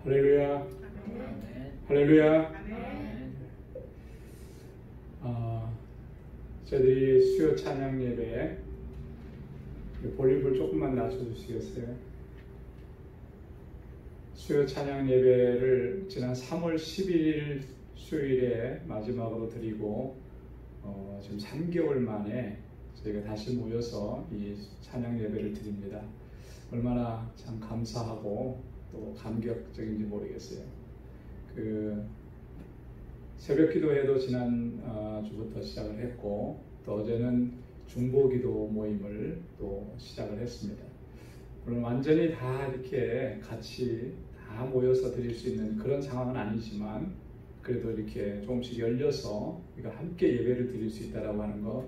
할렐루야. 할렐루야. 저희들이 수요 찬양 예배 볼륨을 조금만 낮춰주시겠어요? 수요 찬양 예배를 지난 3월 11일 수요일에 마지막으로 드리고 지금 3개월 만에 저희가 다시 모여서 이 찬양 예배를 드립니다. 얼마나 참 감사하고 또 감격적인지 모르겠어요. 새벽 기도회도 지난 주부터 시작을 했고 또 어제는 중보 기도 모임을 또 시작을 했습니다. 물론 완전히 다 이렇게 같이 다 모여서 드릴 수 있는 그런 상황은 아니지만 그래도 이렇게 조금씩 열려서 우리가 함께 예배를 드릴 수 있다라고 하는 거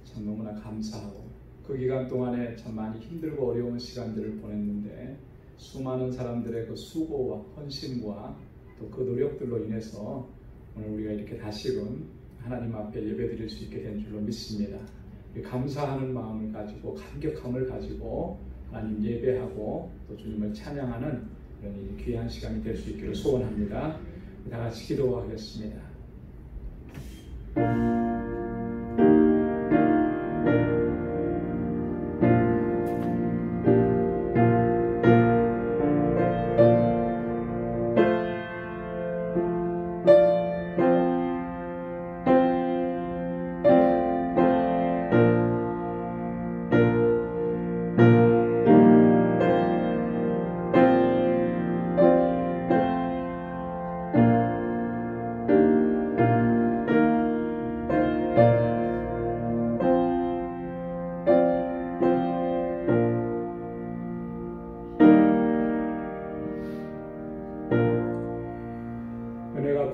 참 너무나 감사하고, 그 기간 동안에 참 많이 힘들고 어려운 시간들을 보냈는데 수많은 사람들의 그 수고와 헌신과 또 그 노력들로 인해서 오늘 우리가 이렇게 다시금 하나님 앞에 예배드릴 수 있게 된 줄로 믿습니다. 감사하는 마음을 가지고 감격함을 가지고 하나님 예배하고 또 주님을 찬양하는 그런 귀한 시간이 될 수 있기를 소원합니다. 다 같이 기도하겠습니다.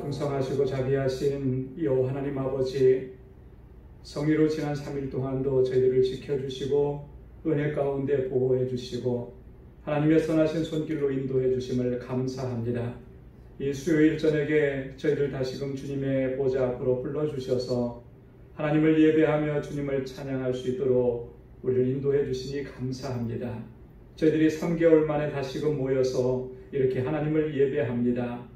풍성하시고 자비하신 여호와 하나님 아버지, 성의로 지난 3일 동안도 저희들을 지켜주시고 은혜 가운데 보호해 주시고 하나님의 선하신 손길로 인도해 주심을 감사합니다. 이 수요일 저녁에 저희들 다시금 주님의 보좌 앞으로 불러주셔서 하나님을 예배하며 주님을 찬양할 수 있도록 우리를 인도해 주시니 감사합니다. 저희들이 3개월 만에 다시금 모여서 이렇게 하나님을 예배합니다.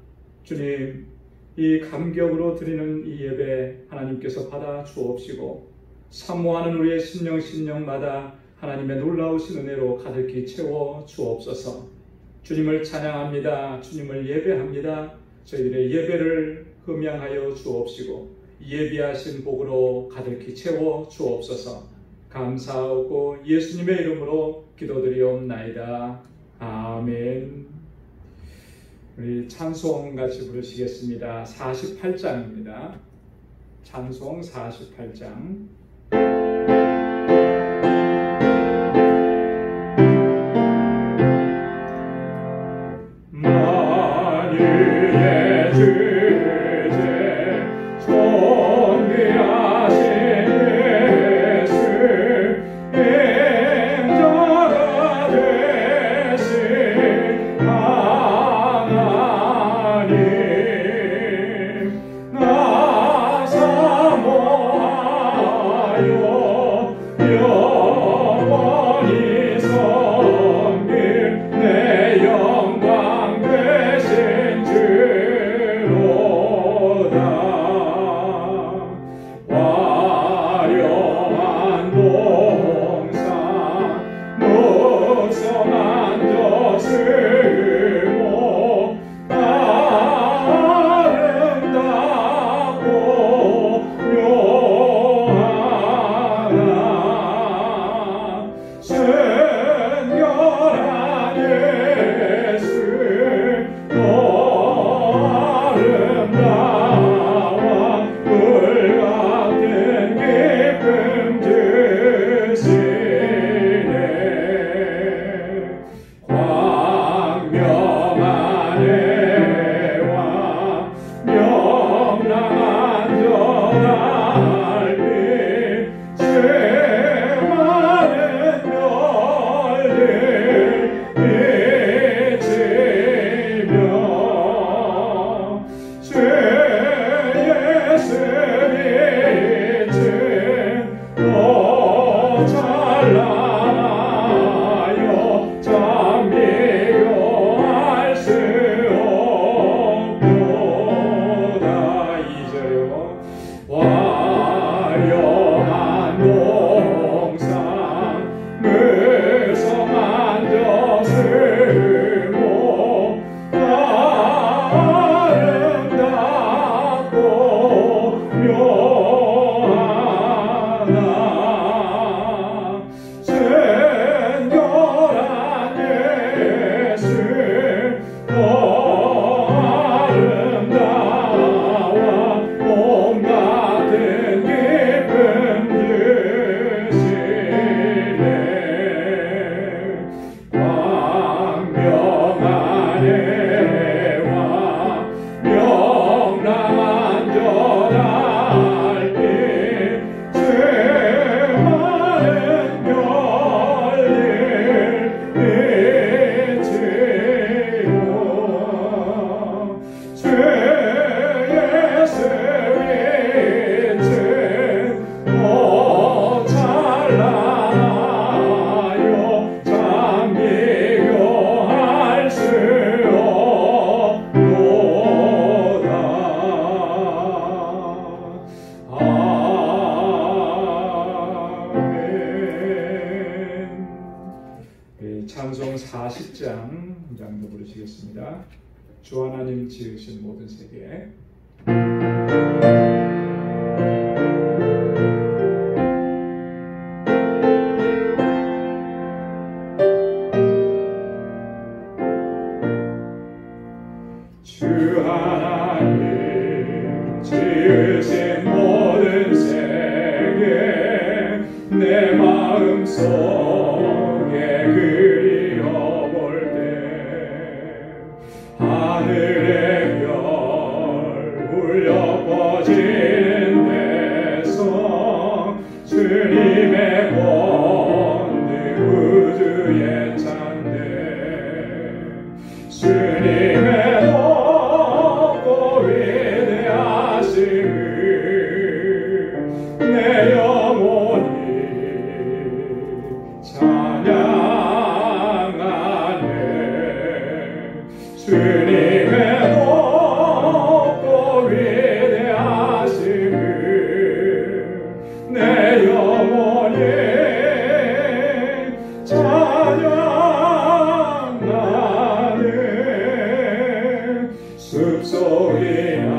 주님, 이 감격으로 드리는 이 예배 하나님께서 받아 주옵시고 사모하는 우리의 심령마다 하나님의 놀라우신 은혜로 가득히 채워 주옵소서. 주님을 찬양합니다. 주님을 예배합니다. 저희들의 예배를 흠양하여 주옵시고 예비하신 복으로 가득히 채워 주옵소서. 감사하고 예수님의 이름으로 기도드리옵나이다. 아멘. 우리 찬송 같이 부르시겠습니다. 48장입니다. 찬송 48장. 만유의 주제 존귀하신 예수 임자가 되신 나 사모하여 영원히 섬길 내 영광 되신 주로 주 하나님 지으신 모든 세계. 주 하나님 지으신 모든 세계 내 마음속에 그리워볼 때 하늘의 별 울려 퍼지는 데서 주님의 권능 우주에 찬대 주님의 높고 위대하심을 내 영혼이 찬양하네 주님의 높고 위대하심을 내 영혼이 찬양하네 숲속이나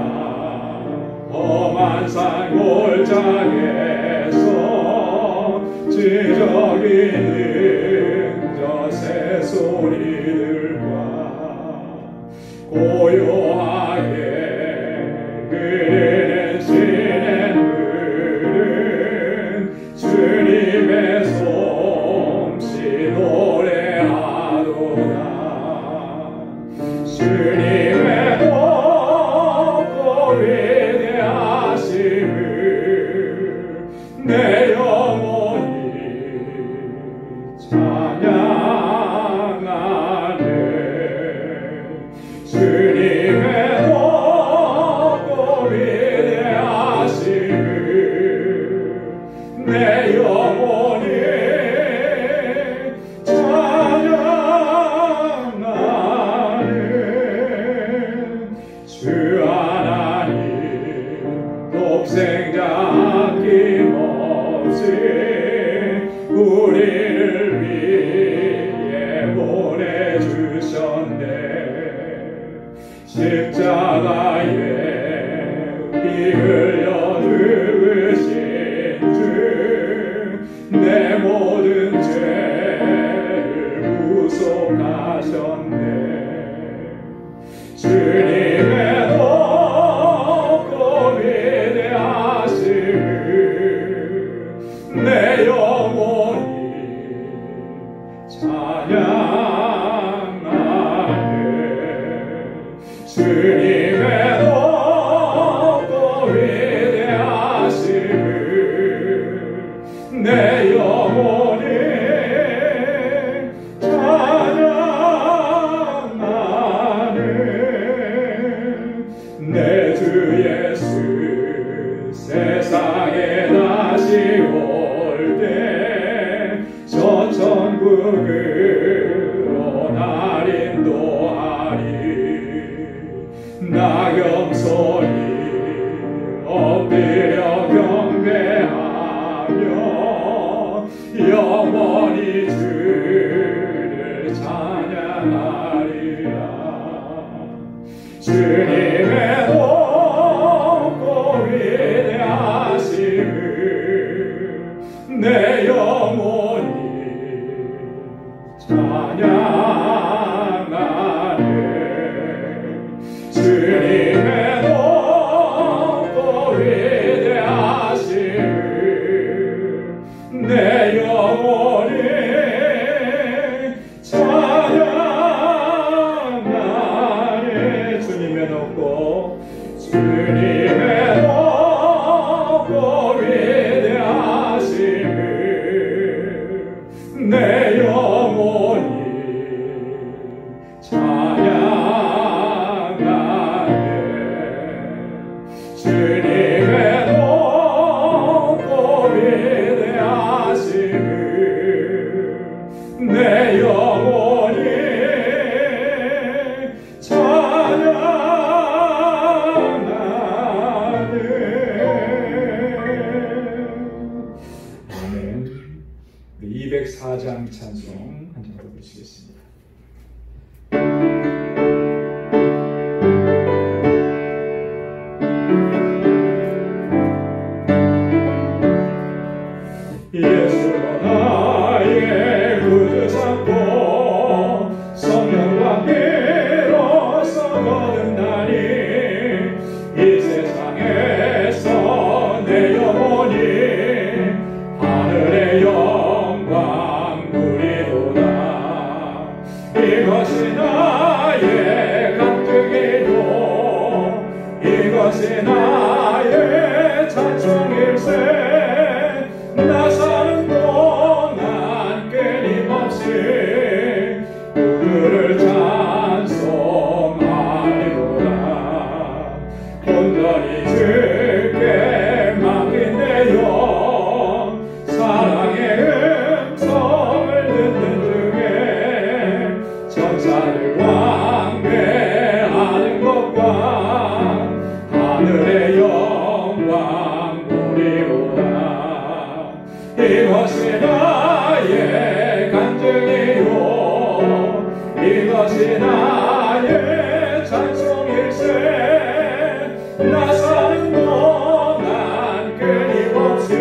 험한 산 골짜기에서 지저귀는 저 새소리들과 고요하게 흐르는 시냇물은 주님의 솜씨 노래하도다 주님의 높고 위대하심을 내 영혼이 찬양하네 주님의 높고 위대하심을 내 영혼이 찬양하네 주 하나님 독생자 아낌없이 우리를 위해 보내주셨네 십자가에 피 흘려 죽으신 주 내 모든 죄를 구속하셨네 주님의 높고 위대하심을 내 영혼이 찬양하네 주님의 높고 위대하심을 내 영혼이 찬양하네 내 주 예수 세상에 다시 올 때 저 천국으로 날 인도하리 낙엽 소리 엎드려 경배하며 영원히 주를 찬양하리라 주님의 높고 위대하심을 내 영혼이 찬양하네 주님의 높고 위대하심을 내 영혼이 찬양하네 주님의 높고 위대하심을 내 영혼이 찬양하네 주님의 높고 위대하심을 내 영혼이 찬양하네 아멘 204장 찬송 한 장 더 부르시겠습니다. 이 세상에서 내 영혼이 하늘의 영광 누리도다. 이것이 나의 간증이요 이것이 나의 찬송일세. 나 사는 동안 끊임없이 그를 찬송하리로다. 온전히 주께 맡긴 내 영 사랑의 음성을 듣는 중에 천사들 왕래하는 것과 하늘의 영광 보리로다. 이것이 나의 간증이요 이것이 나의 찬송일세. 나 사는 동안 끊임없이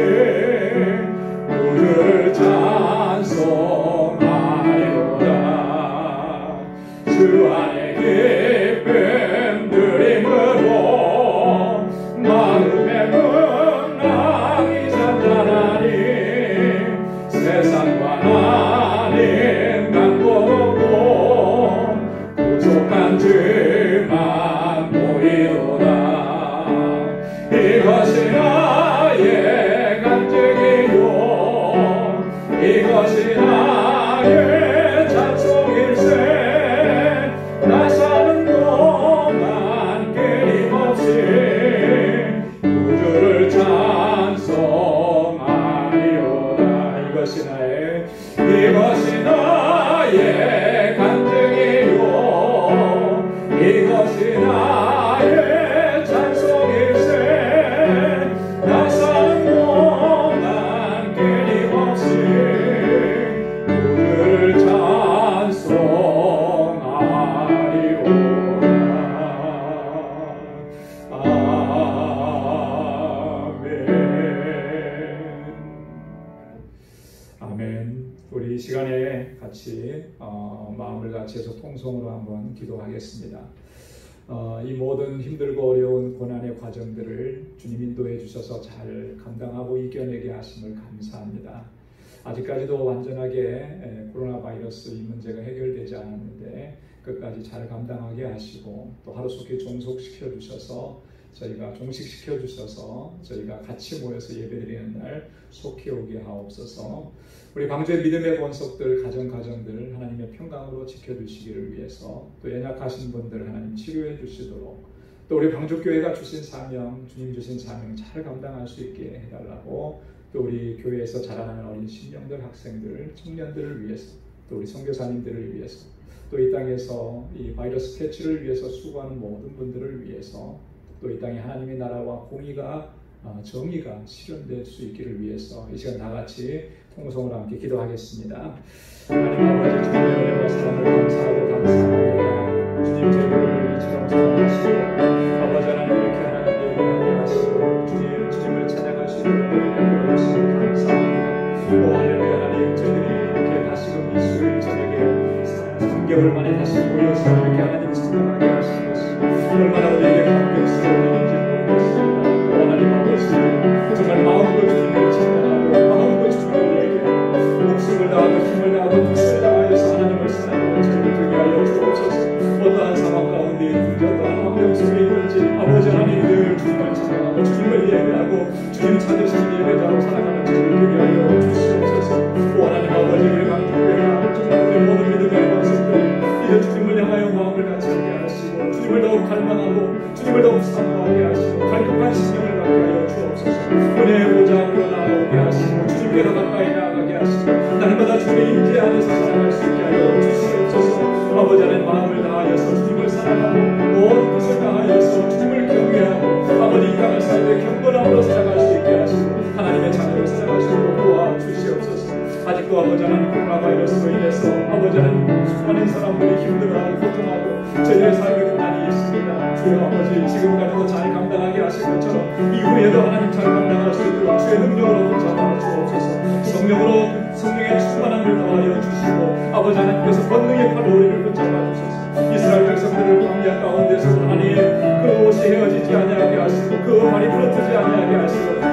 그를 찬송하리로다. 주 안에 기쁨 누림으로 마음의 문랑이 잔잔하니 세상과 나는 강도없고 부족한 주만 보이도다. 이것이 나의 간증이요 이것이 나의 찬송일세. 나 사는 동안 끊임없이 구주를 찬송하리로다. 이것이 나의 간증이요 이것이 나의 찬송일세. 나 사는 동안 끊임없이 그를 찬송하리로다. 아멘. 우리 이 시간에 같이 마음을 같이 해서 통성으로 한번 기도하겠습니다. 이 모든 힘들고 어려운 고난의 과정들을 주님 인도해 주셔서 잘 감당하고 이겨내게 하심을 감사합니다. 아직까지도 완전하게 코로나 바이러스 이 문제가 해결되지 않았는데 끝까지 잘 감당하게 하시고 또 하루속히 종식시켜 주셔서 저희가 같이 모여서 예배드리는 날 속히 오게 하옵소서. 우리 방주의 믿음의 본속들 가정들 하나님의 평강으로 지켜주시기를 위해서 또 연약하신 분들 하나님 치료해 주시도록 또 우리 방주교회가 주신 사명 주님 주신 사명 잘 감당할 수 있게 해달라고 또 우리 교회에서 자라나는 어린 신령들 학생들 청년들을 위해서 또 우리 선교사님들을 위해서 또 이 땅에서 이 바이러스 퇴치를 위해서 수고하는 모든 분들을 위해서 또 이 땅에 하나님의 나라와 공의가 정의가 실현될 수 있기를 위해서 이 시간 다 같이 통성으로 함께 기도하겠습니다. 하나님 아버지 주님의 은혜와 사랑을 감사하고 감사합니다. 주님 저희를 이처럼 사랑하시고 아버지 하나님 이렇게 하나님 예배하게 하시고 주님을 찬양할 수 있는 은혜를 베풀어주시고 감사합니다. 오 할렐루야. 하나님 저희들이 이렇게 다시금 이 수요일 저녁에 3개월 만에 다시 모여서 이렇게 하나님 찬양하게 하신 것이 얼마나 우리에게 감격스러운 일인지 모르겠습니다. 오 하나님 아버지 정말 마음으로 주님을 찬양하고 마음으로 주님을 얘기하고 목숨을 다하고 힘을 다하고 뜻을 다하여서 하나님을 사랑하고 저희를 되게 하여 주옵소서. 어떠한 상황 가운데 있든지 어떠한 환경 속에 있든지 아버지 하나님 늘 주님을 찬양하고 주님을 예배하고 주님 찾으시는 예배자로 살아가는 저희를 되게 하여 주시옵소서. 오 하나님 아버지 우리 강조교회가 정말 우리 모든 믿음의 관성들 이제 주님을 향하여 마음을 같이 하게 하시고 주님을 더욱 갈망하고 주님을 더욱 사모하게 하시고 갈급한 심령을 갖게 하여 주옵소서. 은혜의 보좌로 나아오게 하시고 주님께로 가까이 나아가게 하시고 날마다 주님의 임재 안에서 살아갈 수 있게 하여 주시옵소서. 아버지 하나님 마음을 다하여서 주님을 사랑하고 온 뜻을 다하여서 주님을 경외하고 아버지 이 땅을 살 때 경건함으로 살아갈 수 있게 하시고 하나님의 자녀를 살아가시고 도와주시옵소서. 아직도 아버지 하나님 코로나 바이러스로 인해서 아버지 하나님 수많은 사람들이 힘들어하고 고통하고 저희의 삶에 고난이 있습니다. 주여 아버지 지금까지도 잘 감당하게 하신 것처럼 이후에도 하나님 잘 감당할 수 있도록 주의 능력으로 붙잡아 주옵소서. 성령의 충만함을 더하여 주시고 아버지 하나님께서 권능의 팔로 우리를 붙잡아 주소서. 이스라엘 백성들을 광야 가운데서 하나님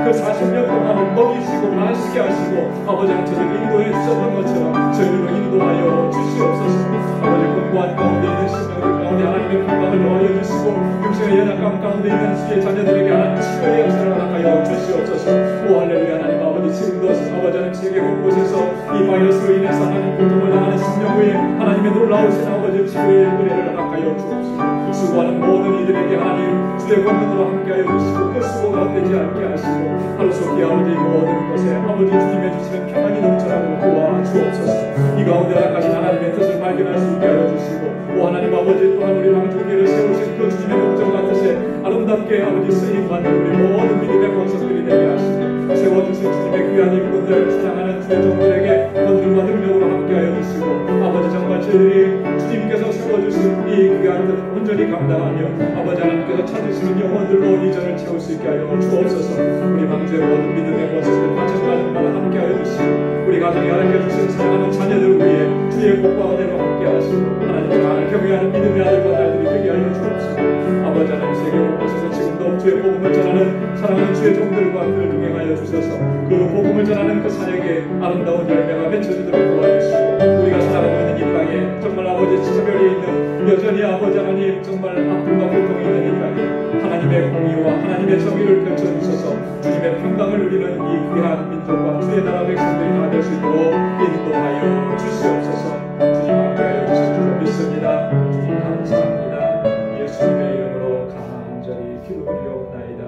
그 40년 동안 먹이시고 마시게 하시고 아버지한테 인도해 주셨던 것처럼 저희를 인도하여 주시옵소서. 아버지 공부한 가운데 있는 신앙들 가운데 하나님의 평강을 더하여 주시고 육신의 연약감 가운데 있는 주의 자녀들에게 하나님 치료의 역사를 허락하여 주시옵소서. 오 할렐루야. 하나님 아버지 지금도 아버지는 세계 곳곳에서 이 바이러스로 인해서 하나님 고통을 당하는 심령 위에 하나님의 놀라우신 아버지 치료의 은혜를 허락하여 주옵소서. 수고하는 모든 이들에게 하나님 주의 권능으로 함께하여 주시고 그 수고 가운데 함께 하시고 하루속히 아버지 모든 것에 아버지 주님의 주시는 평안이 넘쳐나고 도와주옵소서. 이 가운데 나가신 하나님의 뜻을 발견할 수 있게 하여 주시고 오 하나님 아버지 또한 우리 왕족계를 세우신 그 주님의 목적과 뜻에 아름답게 아버지 쓰임받는 우리 모든 믿음의 권속들이 되게 하시고 세워주신 주님의 귀한 일꾼들 사랑하는 주의 종들에게 권능과 능력으로 함께하여 주시고 아버지 정말 저희들이 주님께서 세워주신 이 귀한 뜻을 온전히 감당하며 아버지 하나님께서 찾으시는 영혼들로 이 전을 채울 수 있게 하여 주옵소서. 우리 방주의 모든 믿음의 권속들 마찬가지로 함께하여 주시고 우리 가정에 알려주신 사랑하는 자녀들 위해 주의 복과 은혜로 함께하시고 하나님 나를 경외하는 믿음의 아들과 딸들이 되게 하여 주옵소서. 아버지 하나님 세계 곳곳에서 지금도 주의 복음을 전하는 사랑하는 주의 종들과 그를 동행하여 주셔서 그 복음을 전하는 그 사역에 아름다운 열매가 맺혀지도록 도와주시고 우리가 살아가고 있는 이 땅에 정말 아버지 지자별에 있는 여전히 아버지 하나님 정말 아픔과 고통이 있는 이 땅에 하나님의 공의와 하나님의 정의를 펼쳐주셔서 주님의 평강을 누리는 이 귀한 민족과 주의 나라 백성들이 다 될 수 있도록 인도하여 주시옵소서. 주님 함께하여 주실 줄로 믿습니다. 주님 감사합니다. 예수님의 이름으로 간절히 기도 드리옵나이다.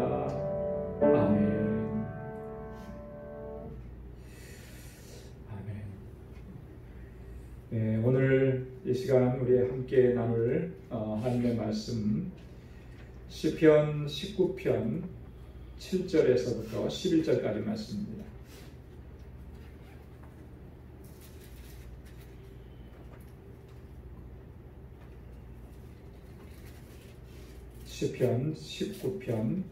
아멘. 아멘. 네, 오늘 이 시간 우리 함께 나눌 하나님의 말씀 시편 19편 7절에서부터 11절까지 말씀입니다. 시편 19편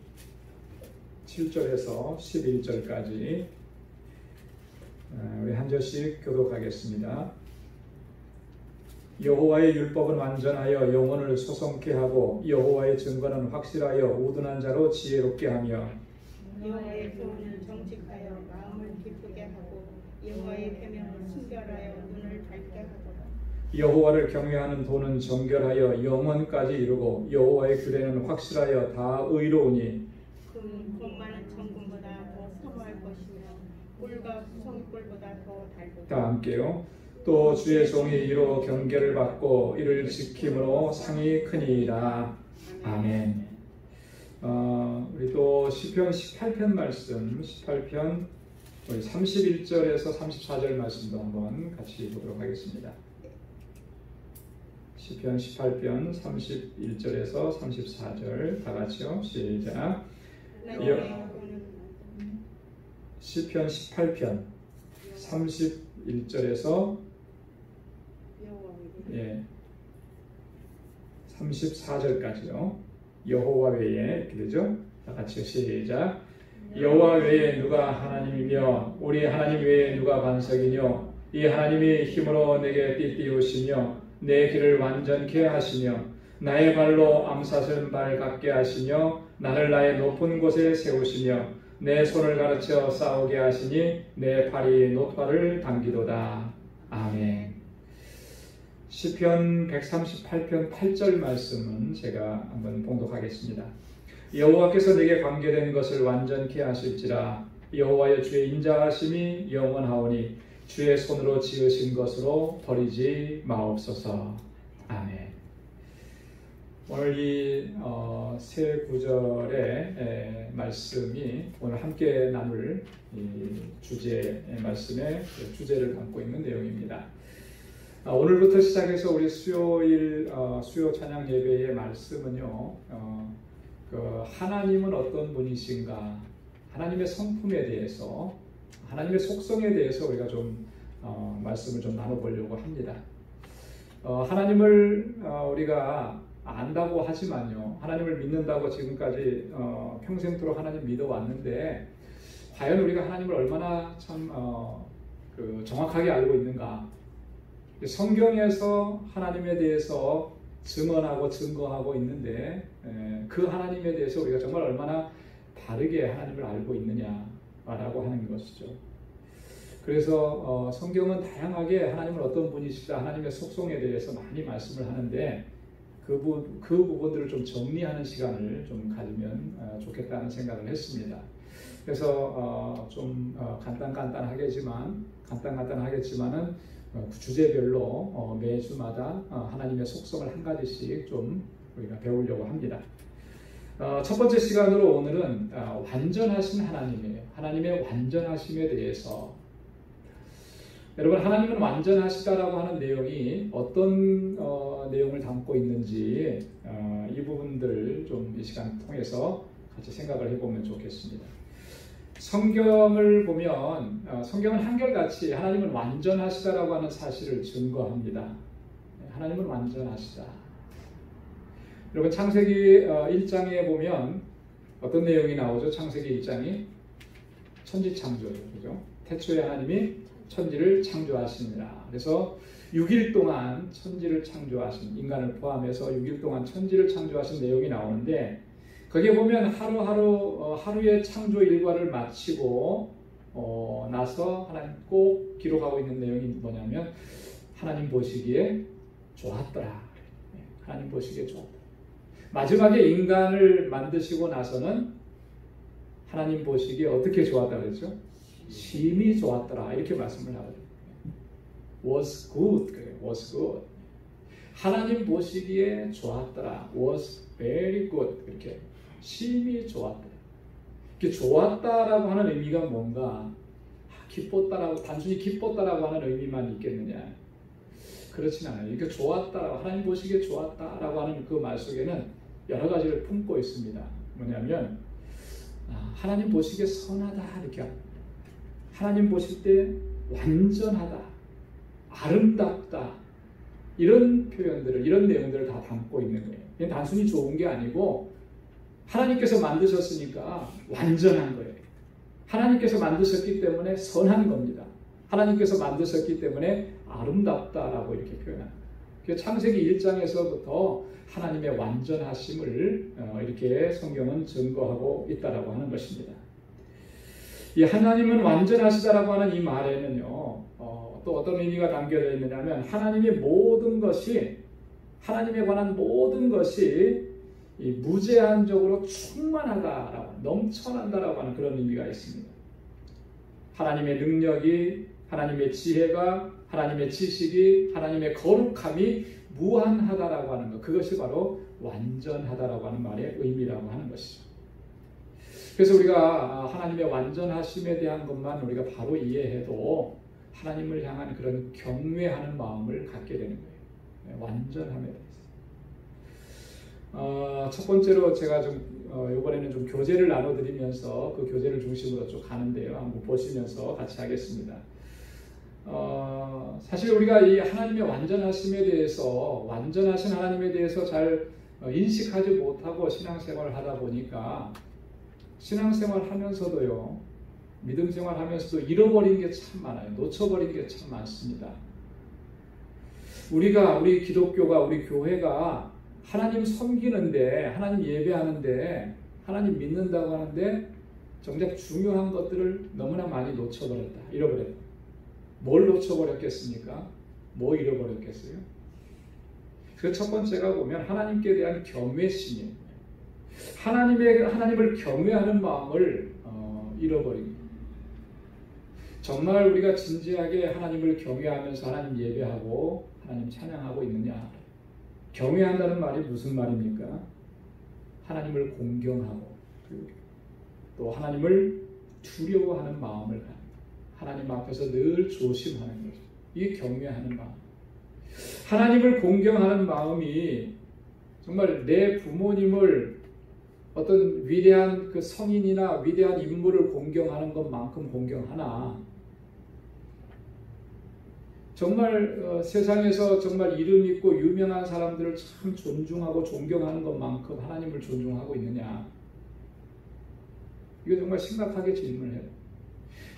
7절에서 11절까지 우리 한 절씩 교독하겠습니다. 여호와의 율법은 완전하여 영혼을 소성케 하고 여호와의 증거는 확실하여 우둔한 자로 지혜롭게 하며 여호와의 교훈은 정직하여 마음을 기쁘게 하고 여호와의 계명을 순결하여 눈을 밝게 하도다. 여호와를 경외하는 도는 정결하여 영원까지 이르고 여호와의 규례는 확실하여 다 의로우니 그 돈 많은 정금보다 더 사모할 것이며 꿀과 구성꿀보다 더 달도다. 다 함께요. 또 주의 종이 이로 경계를 받고 이를 지킴으로 상이 크니이다. 아멘. 우리 또 시편 18편 말씀 18편 우리 31절에서 34절 말씀도 한번 같이 보도록 하겠습니다. 시편 18편 31절에서 34절 다 같이요. 시작. 시편 18편 31절에서 34절까지요. 여호와 외에 이렇게 되죠. 다 같이 시작. 여호와 외에 누가 하나님이며 우리 하나님 외에 누가 반석이뇨. 이 하나님이 힘으로 내게 띠띠우시며 내 길을 완전케 하시며 나의 발로 암사슬 발 같게 하시며 나를 나의 높은 곳에 세우시며 내 손을 가르쳐 싸우게 하시니 내 팔이 노토를 당기도다. 아멘. 시편 138편 8절 말씀은 제가 한번 봉독하겠습니다. 여호와께서 내게 관계된 것을 완전케 하실지라. 여호와여 주의 인자하심이 영원하오니 주의 손으로 지으신 것으로 버리지 마옵소서. 아멘. 오늘 이 세 구절의 말씀이 오늘 함께 나눌 이 주제의 말씀의 주제를 담고 있는 내용입니다. 오늘부터 시작해서 우리 수요일 수요 찬양 예배의 말씀은요, 하나님은 어떤 분이신가, 하나님의 성품에 대해서, 하나님의 속성에 대해서 우리가 좀 말씀을 좀 나눠보려고 합니다. 하나님을 우리가 안다고 하지만요, 하나님을 믿는다고 지금까지 평생토록 하나님 믿어왔는데 과연 우리가 하나님을 얼마나 참 정확하게 알고 있는가? 성경에서 하나님에 대해서 증언하고 증거하고 있는데 그 하나님에 대해서 우리가 정말 얼마나 다르게 하나님을 알고 있느냐라고 하는 것이죠. 그래서 성경은 다양하게 하나님은 어떤 분이시다, 하나님의 속성에 대해서 많이 말씀을 하는데 그 부분들을 좀 정리하는 시간을 좀 가지면 좋겠다는 생각을 했습니다. 그래서 좀 간단하겠지만은 주제별로 매주마다 하나님의 속성을 한 가지씩 좀 우리가 배우려고 합니다. 첫 번째 시간으로 오늘은 완전하신 하나님이에요. 하나님의 완전하심에 대해서, 여러분, 하나님은 완전하시다라고 하는 내용이 어떤 내용을 담고 있는지 이 부분들을 좀 이 시간 통해서 같이 생각을 해보면 좋겠습니다. 성경을 보면 성경은 한결같이 하나님은 완전하시다라고 하는 사실을 증거합니다. 하나님은 완전하시다. 여러분, 창세기 1장에 보면 어떤 내용이 나오죠? 창세기 1장이 천지창조죠. 그죠? 태초에 하나님이 천지를 창조하시니라. 그래서 6일 동안 천지를 창조하신, 인간을 포함해서 6일 동안 천지를 창조하신 내용이 나오는데, 거기에 보면 하루의 창조 일과를 마치고 나서 하나님 꼭 기록하고 있는 내용이 뭐냐면, 하나님 보시기에 좋았더라. 하나님 보시기에 좋았더라. 마지막에 인간을 만드시고 나서는 하나님 보시기에 어떻게 좋았다 그랬죠? 심히 좋았더라. 이렇게 말씀을 하거든요. was good. 그래요. was good. 하나님 보시기에 좋았더라. was very good. 이렇게 심히 좋았더라. 이렇게 좋았다라고 하는 의미가 뭔가, 기뻤다라고, 단순히 기뻤다라고 하는 의미만 있겠느냐? 그렇진 않아요. 이렇게 좋았다라고, 하나님 보시기에 좋았다라고 하는 그 말 속에는 여러 가지를 품고 있습니다. 뭐냐면 하나님 보시기에 선하다, 이렇게 합니다. 하나님 보실 때 완전하다, 아름답다, 이런 표현들을, 이런 내용들을 다 담고 있는 거예요. 그냥 단순히 좋은 게 아니고 하나님께서 만드셨으니까 완전한 거예요. 하나님께서 만드셨기 때문에 선한 겁니다. 하나님께서 만드셨기 때문에 아름답다라고 이렇게 표현합니다. 그래서 창세기 1장에서부터 하나님의 완전하심을 이렇게 성경은 증거하고 있다라고 하는 것입니다. 이 하나님은 완전하시다라고 하는 이 말에는요, 또 어떤 의미가 담겨져 있느냐면, 하나님의 모든 것이, 하나님에 관한 모든 것이 이 무제한적으로 충만하다라고, 넘쳐난다라고 하는 그런 의미가 있습니다. 하나님의 능력이, 하나님의 지혜가, 하나님의 지식이, 하나님의 거룩함이 무한하다라고 하는 것, 그것이 바로 완전하다라고 하는 말의 의미라고 하는 것이죠. 그래서 우리가 하나님의 완전하심에 대한 것만 우리가 바로 이해해도 하나님을 향한 그런 경외하는 마음을 갖게 되는 거예요. 완전함에 대해서. 첫 번째로 제가 이번에는 좀 교제를 나눠드리면서 그 교제를 중심으로 쭉 가는데요. 한번 보시면서 같이 하겠습니다. 사실 우리가 이 하나님의 완전하심에 대해서, 완전하신 하나님에 대해서 잘 인식하지 못하고 신앙생활을 하다 보니까, 신앙생활 하면서도요, 믿음생활 하면서도 잃어버린 게 참 많아요. 놓쳐버린 게 참 많습니다. 우리 기독교가, 우리 교회가 하나님 섬기는데, 하나님 예배하는데, 하나님 믿는다고 하는데 정작 중요한 것들을 너무나 많이 놓쳐버렸다, 잃어버렸다. 뭘 놓쳐버렸겠습니까? 뭐 잃어버렸겠어요? 그 첫 번째가 보면 하나님께 대한 경외심이에요. 하나님을 경외하는 마음을 잃어버립니다. 정말 우리가 진지하게 하나님을 경외하면서 하나님 예배하고 하나님 찬양하고 있느냐? 경외한다는 말이 무슨 말입니까? 하나님을 공경하고 또 하나님을 두려워하는 마음을 갖는, 하나님 앞에서 늘 조심하는 거죠. 이게 경외하는 마음. 하나님을 공경하는 마음이 정말 내 부모님을 어떤 위대한 그 성인이나 위대한 인물을 공경하는 것만큼 공경하나, 정말 세상에서 정말 이름 있고 유명한 사람들을 참 존중하고 존경하는 것만큼 하나님을 존중하고 있느냐? 이거 정말 심각하게 질문해요.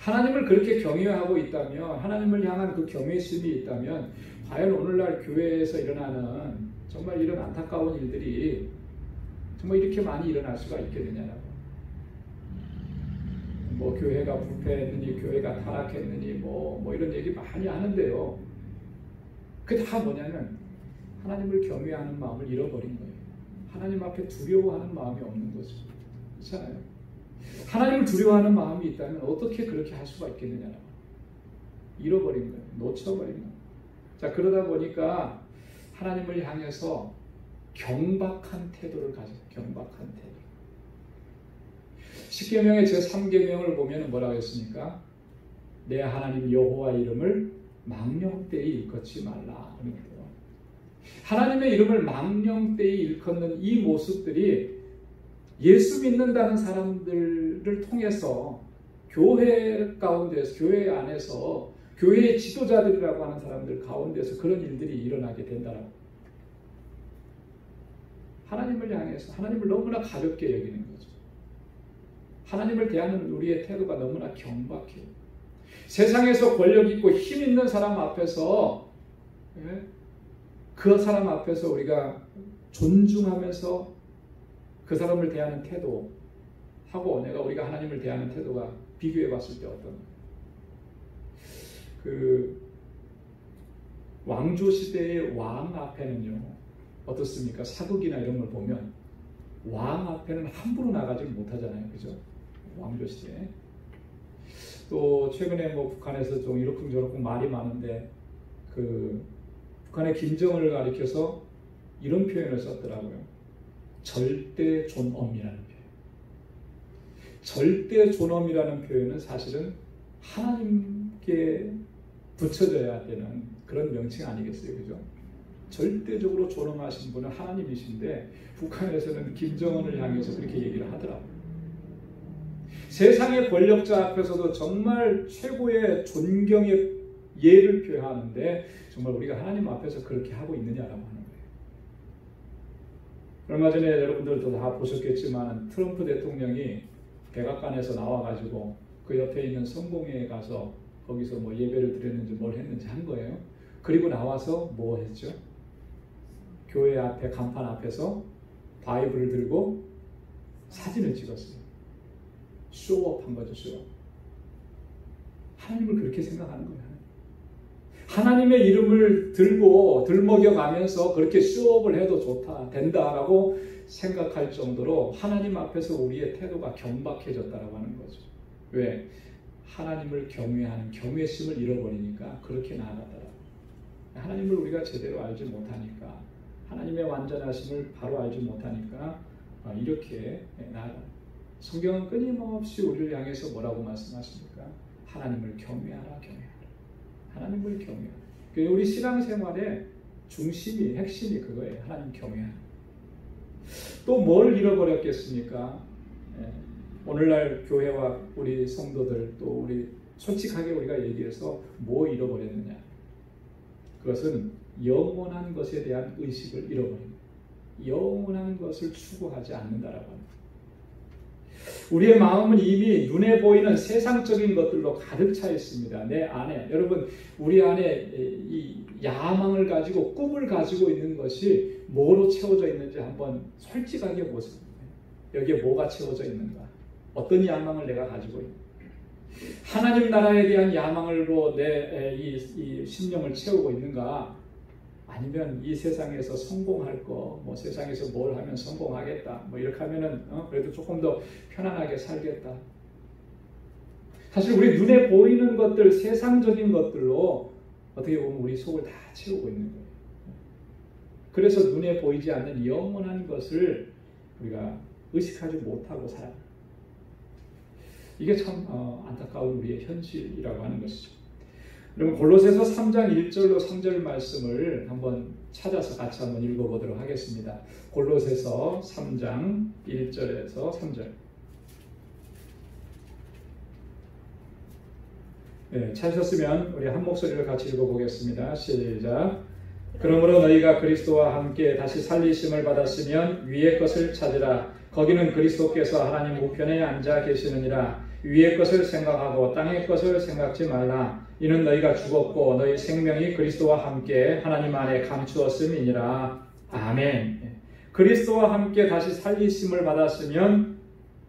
하나님을 그렇게 경외하고 있다면, 하나님을 향한 그 경외심이 있다면, 과연 오늘날 교회에서 일어나는 정말 이런 안타까운 일들이 정말 이렇게 많이 일어날 수가 있겠느냐라고. 뭐 교회가 부패했느니 교회가 타락했느니 뭐 이런 얘기 많이 하는데요. 그게 다 뭐냐면 하나님을 경외하는 마음을 잃어버린 거예요. 하나님 앞에 두려워하는 마음이 없는 거죠. 그렇잖아요. 하나님을 두려워하는 마음이 있다면 어떻게 그렇게 할 수가 있겠느냐라고. 잃어버린 거예요. 놓쳐버린 거예요. 자, 그러다 보니까 하나님을 향해서 경박한 태도를 가져요. 경박한 태도. 십계명의 제3계명을 보면 뭐라고 했습니까? 내 하나님 여호와 이름을 망령되이 일컫지 말라. 하나님의 이름을 망령되이 일컫는 이 모습들이 예수 믿는다는 사람들을 통해서 교회 가운데서, 교회 안에서, 교회의 지도자들이라고 하는 사람들 가운데서 그런 일들이 일어나게 된다라고. 하나님을 향해서 하나님을 너무나 가볍게 여기는 거죠. 하나님을 대하는 우리의 태도가 너무나 경박해요. 세상에서 권력 있고 힘 있는 사람 앞에서, 그 사람 앞에서 우리가 존중하면서 그 사람을 대하는 태도하고 우리가 하나님을 대하는 태도가 비교해 봤을 때 어떤, 왕조 시대의 왕 앞에는요, 어떻습니까? 사극이나 이런 걸 보면 왕 앞에는 함부로 나가지 못하잖아요. 그죠? 왕조 시대에. 또 최근에 뭐 북한에서 좀 이러쿵저러쿵 말이 많은데 북한의 김정은을 가리켜서 이런 표현을 썼더라고요. 절대 존엄이라는 표현. 절대 존엄이라는 표현은 사실은 하나님께 붙여져야 되는 그런 명칭 아니겠어요? 그죠? 절대적으로 존엄하신 분은 하나님이신데 북한에서는 김정은을 향해서 그렇게 얘기를 하더라고요. 세상의 권력자 앞에서도 정말 최고의 존경의 예를 표하는데 정말 우리가 하나님 앞에서 그렇게 하고 있느냐라고 하는 거예요. 얼마 전에 여러분들도 다 보셨겠지만 트럼프 대통령이 백악관에서 나와가지고 그 옆에 있는 성공회에 가서 거기서 뭐 예배를 드렸는지 뭘 했는지 한 거예요. 그리고 나와서 뭐 했죠? 교회 앞에 간판 앞에서 바이블을 들고 사진을 찍었어요. 쇼업한 거죠. 쇼업. 하나님을 그렇게 생각하는 거예요. 하나님의 이름을 들고 들먹여가면서 그렇게 쇼업을 해도 좋다, 된다라고 생각할 정도로 하나님 앞에서 우리의 태도가 경박해졌다라고 하는 거죠. 왜? 하나님을 경외하는 경외심을 잃어버리니까 그렇게 나아갔더라고요. 하나님을 우리가 제대로 알지 못하니까, 하나님의 완전하심을 바로 알지 못하니까 이렇게 나아갑니다. 성경은 끊임없이 우리를 향해서 뭐라고 말씀하십니까? 하나님을 경외하라, 경외하라. 하나님을 경외하라. 우리 신앙생활의 중심이, 핵심이 그거예요. 하나님 경외하라. 또 뭘 잃어버렸겠습니까? 오늘날 교회와 우리 성도들, 또 우리 솔직하게 우리가 얘기해서 뭐 잃어버렸느냐? 그것은 영원한 것에 대한 의식을 잃어버립니다. 영원한 것을 추구하지 않는다라고 합니다. 우리의 마음은 이미 눈에 보이는 세상적인 것들로 가득 차 있습니다. 내 안에, 여러분, 우리 안에 이 야망을 가지고 꿈을 가지고 있는 것이 뭐로 채워져 있는지 한번 솔직하게 보세요. 여기에 뭐가 채워져 있는가? 어떤 야망을 내가 가지고 있는가? 하나님 나라에 대한 야망으로 내 이 심령을 채우고 있는가? 아니면 이 세상에서 성공할 거, 뭐 세상에서 뭘 하면 성공하겠다, 뭐 이렇게 하면은 그래도 조금 더 편안하게 살겠다. 사실 우리 눈에 보이는 것들, 세상적인 것들로 어떻게 보면 우리 속을 다 채우고 있는 거예요. 그래서 눈에 보이지 않는 영원한 것을 우리가 의식하지 못하고 살아요. 이게 참 안타까운 우리의 현실이라고 하는 것이죠. 그럼 골로새서 3장 1절로 3절 말씀을 한번 찾아서 같이 한번 읽어보도록 하겠습니다. 골로새서 3장 1절에서 3절. 네, 찾으셨으면 우리 한 목소리로 같이 읽어보겠습니다. 시작. 그러므로 너희가 그리스도와 함께 다시 살리심을 받았으면 위의 것을 찾으라. 거기는 그리스도께서 하나님 우편에 앉아 계시느니라. 위의 것을 생각하고 땅의 것을 생각지 말라. 이는 너희가 죽었고 너희 생명이 그리스도와 함께 하나님 안에 감추었음이니라. 아멘. 그리스도와 함께 다시 살리심을 받았으면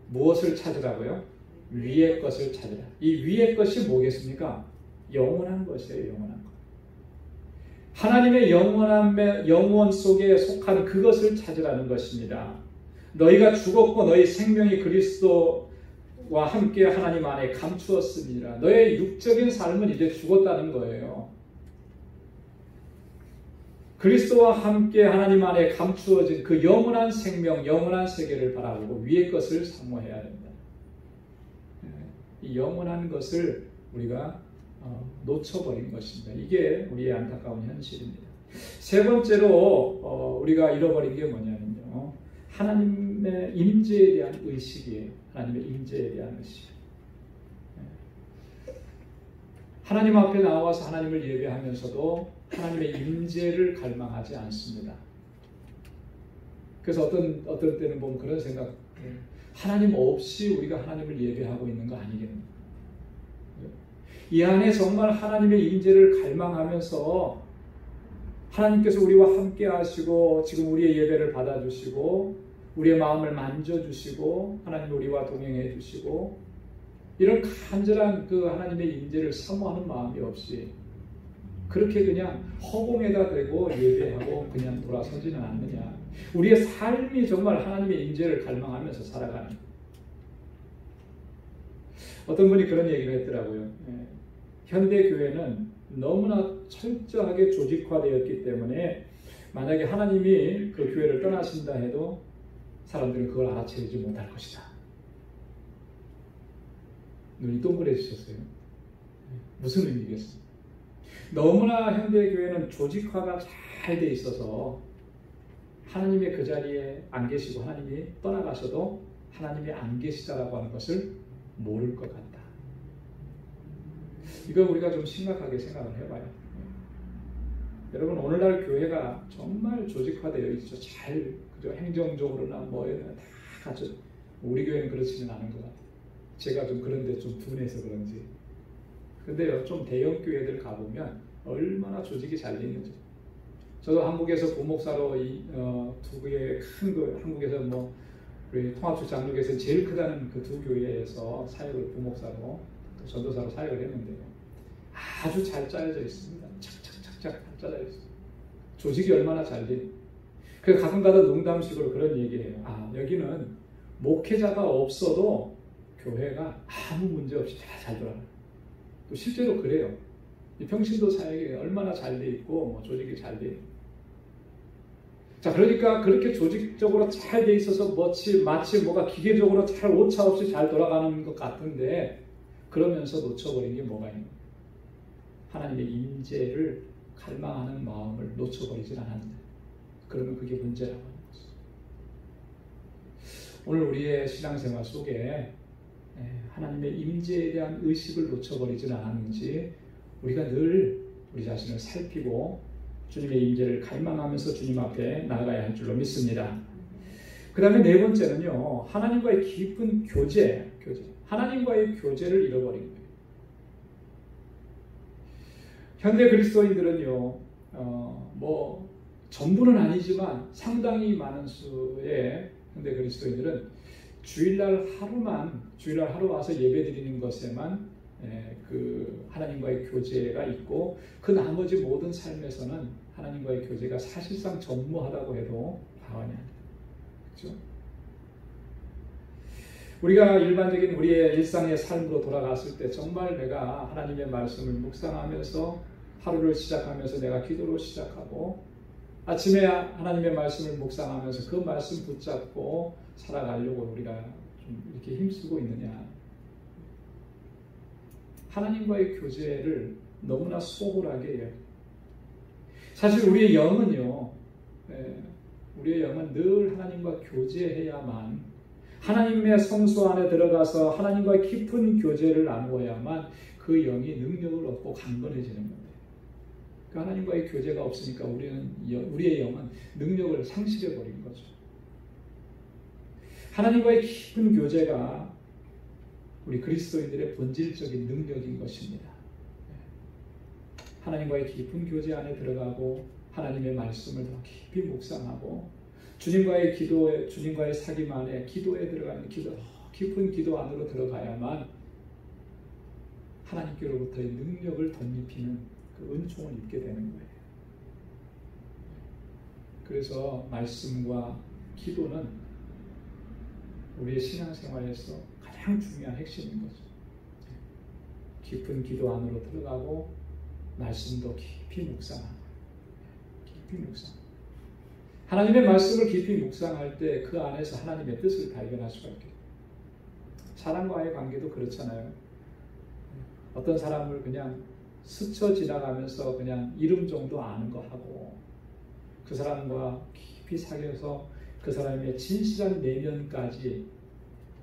무엇을 찾으라고요? 위의 것을 찾으라. 이 위의 것이 뭐겠습니까? 영원한 것이에요. 영원한 것. 하나님의 영원 속에 속한 그것을 찾으라는 것입니다. 너희가 죽었고 너희 생명이 그리스도와 함께 하나님 안에 감추었습니다. 너의 육적인 삶은 이제 죽었다는 거예요. 그리스도와 함께 하나님 안에 감추어진 그 영원한 생명, 영원한 세계를 바라보고 위의 것을 사모해야 된다. 이 영원한 것을 우리가 놓쳐버린 것입니다. 이게 우리의 안타까운 현실입니다. 세 번째로 우리가 잃어버린 게 뭐냐면요. 하나님의 임재에 대한 의식이에요. 하나님의 임재에 대한 의식. 하나님 앞에 나와서 하나님을 예배하면서도 하나님의 임재를 갈망하지 않습니다. 그래서 어떤 때는 보면 그런 생각, 하나님 없이 우리가 하나님을 예배하고 있는 거 아니겠는가? 이 안에 정말 하나님의 임재를 갈망하면서 하나님께서 우리와 함께 하시고 지금 우리의 예배를 받아주시고 우리의 마음을 만져주시고 하나님 우리와 동행해 주시고 이런 간절한 그 하나님의 임재를 사모하는 마음이 없이 그렇게 그냥 허공에다 대고 예배하고 그냥 돌아서지는 않느냐. 우리의 삶이 정말 하나님의 임재를 갈망하면서 살아가는. 어떤 분이 그런 얘기를 했더라고요. 현대교회는 너무나 철저하게 조직화되었기 때문에 만약에 하나님이 그 교회를 떠나신다 해도 사람들은 그걸 알아채지 못할 것이다. 눈이 동그래지셨어요. 무슨 의미겠습니까? 너무나 현대교회는 조직화가 잘 돼 있어서 하나님의 그 자리에 안 계시고 하나님이 떠나가셔도 하나님이 안 계시다라고 하는 것을 모를 것 같다. 이거 우리가 좀 심각하게 생각을 해봐요. 여러분 오늘날 교회가 정말 조직화되어 있죠. 잘 그죠? 행정적으로나 뭐에 다 갖춰. 우리 교회는 그렇지는 않은 것 같아요. 제가 좀 그런데 좀 둔해서 그런지. 근데요 좀 대형 교회들 가보면 얼마나 조직이 잘 돼 있는지. 저도 한국에서 부목사로 두 개의 큰 그 한국에서 뭐 우리 통합주 장로교에서 제일 크다는 그 두 교회에서 사역을 부목사로 또 전도사로 사역을 했는데요. 아주 잘 짜여져 있습니다. 착착착착 잘 짜여져 있어요. 조직이 얼마나 잘 돼. 그래서 가끔가다 농담식으로 그런 얘기해요. 아 여기는 목회자가 없어도 교회가 아무 문제 없이 다 잘 돌아가요. 또 실제로 그래요. 이 평신도 사역이 얼마나 잘 돼 있고 뭐 조직이 잘 돼 있고. 자 그러니까 그렇게 조직적으로 잘 돼 있어서 마치 뭐가 기계적으로 잘 오차 없이 잘 돌아가는 것 같은데 그러면서 놓쳐버린 게 뭐가 있는 거예요? 하나님의 임재를 갈망하는 마음을 놓쳐버리질 않았는데 그러면 그게 문제라고 하는 거죠. 오늘 우리의 신앙생활 속에 하나님의 임재에 대한 의식을 놓쳐버리지는 않았는지 우리가 늘 우리 자신을 살피고 주님의 임재를 갈망하면서 주님 앞에 나아가야 할 줄로 믿습니다. 그 다음에 네 번째는요. 하나님과의 깊은 교제. 하나님과의 교제를 잃어버린 거예요. 현대 그리스도인들은요. 뭐 전부는 아니지만 상당히 많은 수의 현대 그리스도인들은 주일날 하루 와서 예배드리는 것에만 그 하나님과의 교제가 있고 그 나머지 모든 삶에서는 하나님과의 교제가 사실상 전무하다고 해도 과언이 아니다. 그렇죠? 우리가 일반적인 우리의 일상의 삶으로 돌아갔을 때 정말 내가 하나님의 말씀을 묵상하면서 하루를 시작하면서 내가 기도로 시작하고 아침에 하나님의 말씀을 묵상하면서 그 말씀 붙잡고 살아가려고 우리가 좀 이렇게 힘쓰고 있느냐. 하나님과의 교제를 너무나 소홀하게 해요. 사실 우리의 영은요, 우리의 영은 늘 하나님과 교제해야만 하나님의 성소 안에 들어가서 하나님과의 깊은 교제를 나누어야만 그 영이 능력을 얻고 강건해지는 겁니다. 그 하나님과의 교제가 없으니까 우리의 영은 능력을 상실해버린 거죠. 하나님과의 깊은 교제가 우리 그리스도인들의 본질적인 능력인 것입니다. 하나님과의 깊은 교제 안에 들어가고 하나님의 말씀을 더 깊이 묵상하고 주님과의 사귐 안에 기도에 들어가는 기도 깊은 기도 안으로 들어가야만 하나님께로부터의 능력을 덧입히는 그 은총을 입게 되는 거예요. 그래서 말씀과 기도는 우리의 신앙생활에서 가장 중요한 핵심인 거죠. 깊은 기도 안으로 들어가고 말씀도 깊이 묵상하고, 깊이 묵상. 하나님의 말씀을 깊이 묵상할 때 그 안에서 하나님의 뜻을 발견할 수가 있게 돼요. 사람과의 관계도 그렇잖아요. 어떤 사람을 그냥 스쳐 지나가면서 그냥 이름 정도 아는 거 하고, 그 사람과 깊이 사귀어서 그 사람의 진실한 내면까지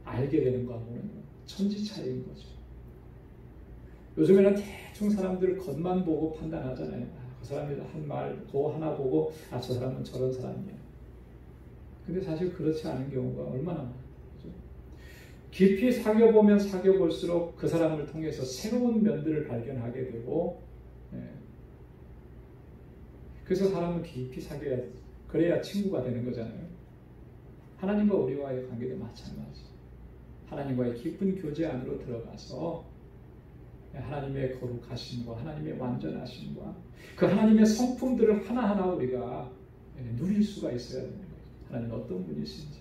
알게 되는 거하고는 천지 차이인 거죠. 요즘에는 대충 사람들 겉만 보고 판단하잖아요. 그 사람이 한 말, 그거 하나 보고 저 사람은 저런 사람이야. 근데 사실 그렇지 않은 경우가 얼마나 많아요. 그렇죠? 깊이 사귀어보면 사귀어볼수록 그 사람을 통해서 새로운 면들을 발견하게 되고, 그래서 사람은 깊이 사귀어야, 그래야 친구가 되는 거잖아요. 하나님과 우리와의 관계도 마찬가지. 하나님과의 깊은 교제 안으로 들어가서 하나님의 거룩하심과 하나님의 완전하심과 그 하나님의 성품들을 하나하나 우리가 누릴 수가 있어야 되는 거예요. 하나님은 어떤 분이신지.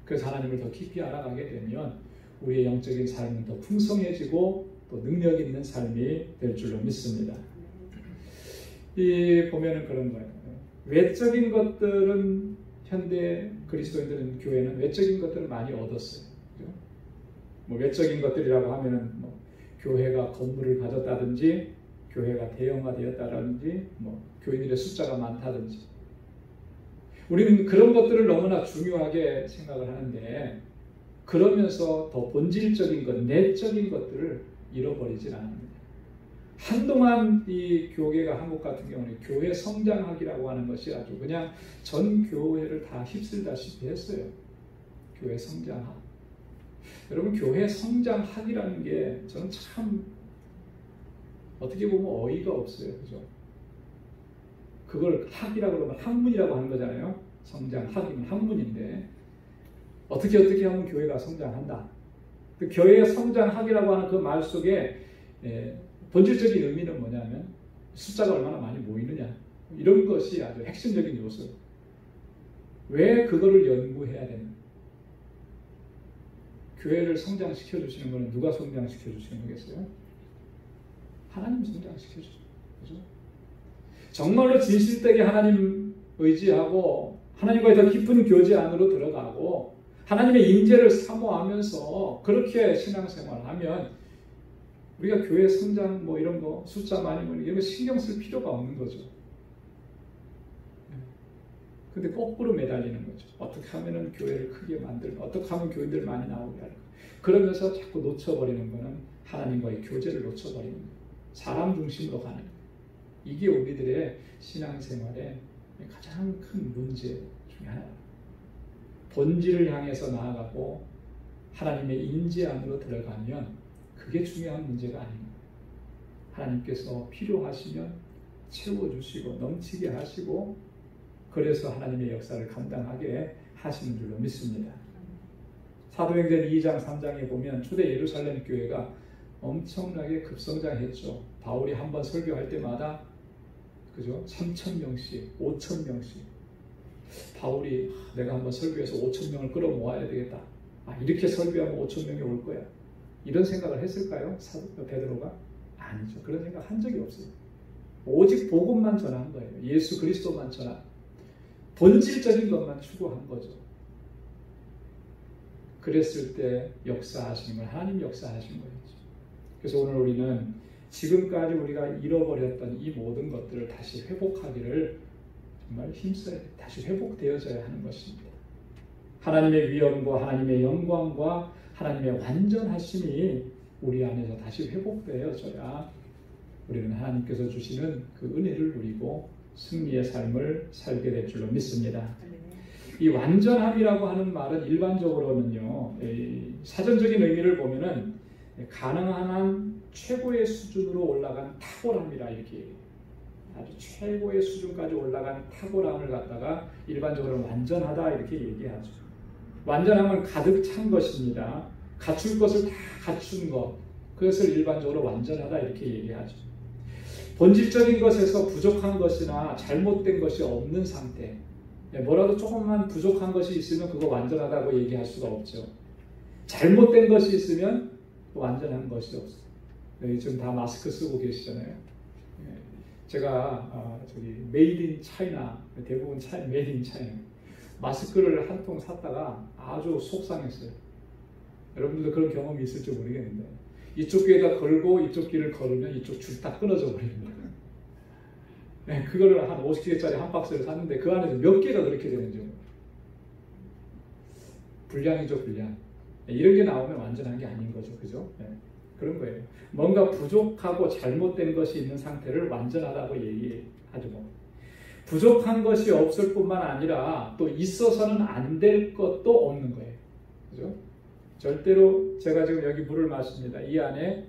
그래서 하나님을 더 깊이 알아가게 되면 우리의 영적인 삶은 더 풍성해지고 또 능력 있는 삶이 될 줄로 믿습니다. 이 보면은 그런 거예요. 외적인 것들은 현대 그리스도인들은, 교회는 외적인 것들을 많이 얻었어요. 그죠? 뭐 외적인 것들이라고 하면은 뭐 교회가 건물을 가졌다든지, 교회가 대형화되었다든지, 뭐 교인들의 숫자가 많다든지, 우리는 그런 것들을 너무나 중요하게 생각을 하는데, 그러면서 더 본질적인 것, 내적인 것들을 잃어버리진 않습니다. 한동안 이 교계가, 한국 같은 경우는 교회 성장학이라고 하는 것이 아주 그냥 전 교회를 다 휩쓸다시피 했어요. 교회 성장학. 여러분, 교회 성장학이라는 게 저는 참 어떻게 보면 어이가 없어요. 그죠? 그걸 학이라고 그러면 학문이라고 하는 거잖아요. 성장학이면 학문인데 어떻게 하면 교회가 성장한다. 그 교회의 성장학이라고 하는 그 말 속에 본질적인 의미는 뭐냐면 숫자가 얼마나 많이 모이느냐, 이런 것이 아주 핵심적인 요소. 왜 그거를 연구해야 되는? 교회를 성장시켜 주시는 것은 누가 성장시켜 주시는 거겠어요? 하나님 성장시켜 주시는 거죠. 정말로 진실되게 하나님 의지하고 하나님과의 더 깊은 교제 안으로 들어가고 하나님의 임재를 사모하면서 그렇게 신앙생활을 하면 우리가 교회 성장 뭐 이런 거 숫자 많이 모이는 이런 거 신경 쓸 필요가 없는 거죠. 근데 거꾸로 매달리는 거죠. 어떻게 하면 교회를 크게 만들까? 어떻게 하면 교인들 많이 나오게 할까? 그러면서 자꾸 놓쳐버리는 거는 하나님과의 교제를 놓쳐버리는 거예요. 사람 중심으로 가는 거예요. 이게 우리들의 신앙생활의 가장 큰 문제 중에 하나예요. 본질을 향해서 나아가고 하나님의 임재 안으로 들어가면 그게 중요한 문제가 아닙니다. 하나님께서 필요하시면 채워주시고 넘치게 하시고 그래서 하나님의 역사를 감당하게 하시는 줄로 믿습니다. 사도행전 2장 3장에 보면 초대 예루살렘 교회가 엄청나게 급성장했죠. 바울이 한번 설교할 때마다 그죠? 3,000명씩, 5,000명씩. 바울이 내가 한번 설교해서 5,000명을 끌어모아야 되겠다. 이렇게 설교하면 5,000명이 올 거야. 이런 생각을 했을까요? 베드로가? 아니죠. 그런 생각 한 적이 없어요. 오직 복음만 전한 거예요. 예수 그리스도만 전한. 본질적인 것만 추구한 거죠. 그랬을 때 역사하시는 건 하나님 역사하신 거였죠. 그래서 오늘 우리는 지금까지 우리가 잃어버렸던 이 모든 것들을 다시 회복하기를 정말 힘써야 돼요. 다시 회복되어져야 하는 것입니다. 하나님의 위엄과 하나님의 영광과 하나님의 완전하심이 우리 안에서 다시 회복되어져야 우리는 하나님께서 주시는 그 은혜를 누리고 승리의 삶을 살게 될 줄로 믿습니다. 이 완전함이라고 하는 말은 일반적으로는요, 사전적인 의미를 보면은 가능한 한 최고의 수준으로 올라간 탁월함이라 이렇게 얘기해요. 아주 최고의 수준까지 올라간 탁월함을 갖다가 일반적으로 완전하다 이렇게 얘기하죠. 완전함은 가득 찬 것입니다. 갖출 것을 다 갖춘 것, 그것을 일반적으로 완전하다 이렇게 얘기하죠. 본질적인 것에서 부족한 것이나 잘못된 것이 없는 상태, 뭐라도 조금만 부족한 것이 있으면 그거 완전하다고 얘기할 수가 없죠. 잘못된 것이 있으면 완전한 것이 없어요. 지금 다 마스크 쓰고 계시잖아요. 제가 저기 메이드 인 차이나, 대부분 메이드 인 차이나 마스크를 한 통 샀다가 아주 속상했어요. 여러분들도 그런 경험이 있을지 모르겠는데, 이쪽 귀에다 걸고 이쪽 귀를 걸으면 이쪽 줄 다 끊어져 버립니다. 그거를 한 50개짜리 한 박스를 샀는데 그 안에서 몇 개가 그렇게 되는지. 불량이죠, 불량. 이런 게 나오면 완전한 게 아닌 거죠, 그죠? 그런 거예요. 뭔가 부족하고 잘못된 것이 있는 상태를 완전하다고 얘기하죠. 부족한 것이 없을 뿐만 아니라 또 있어서는 안 될 것도 없는 거예요. 그죠? 절대로 제가 지금 여기 물을 마십니다. 이 안에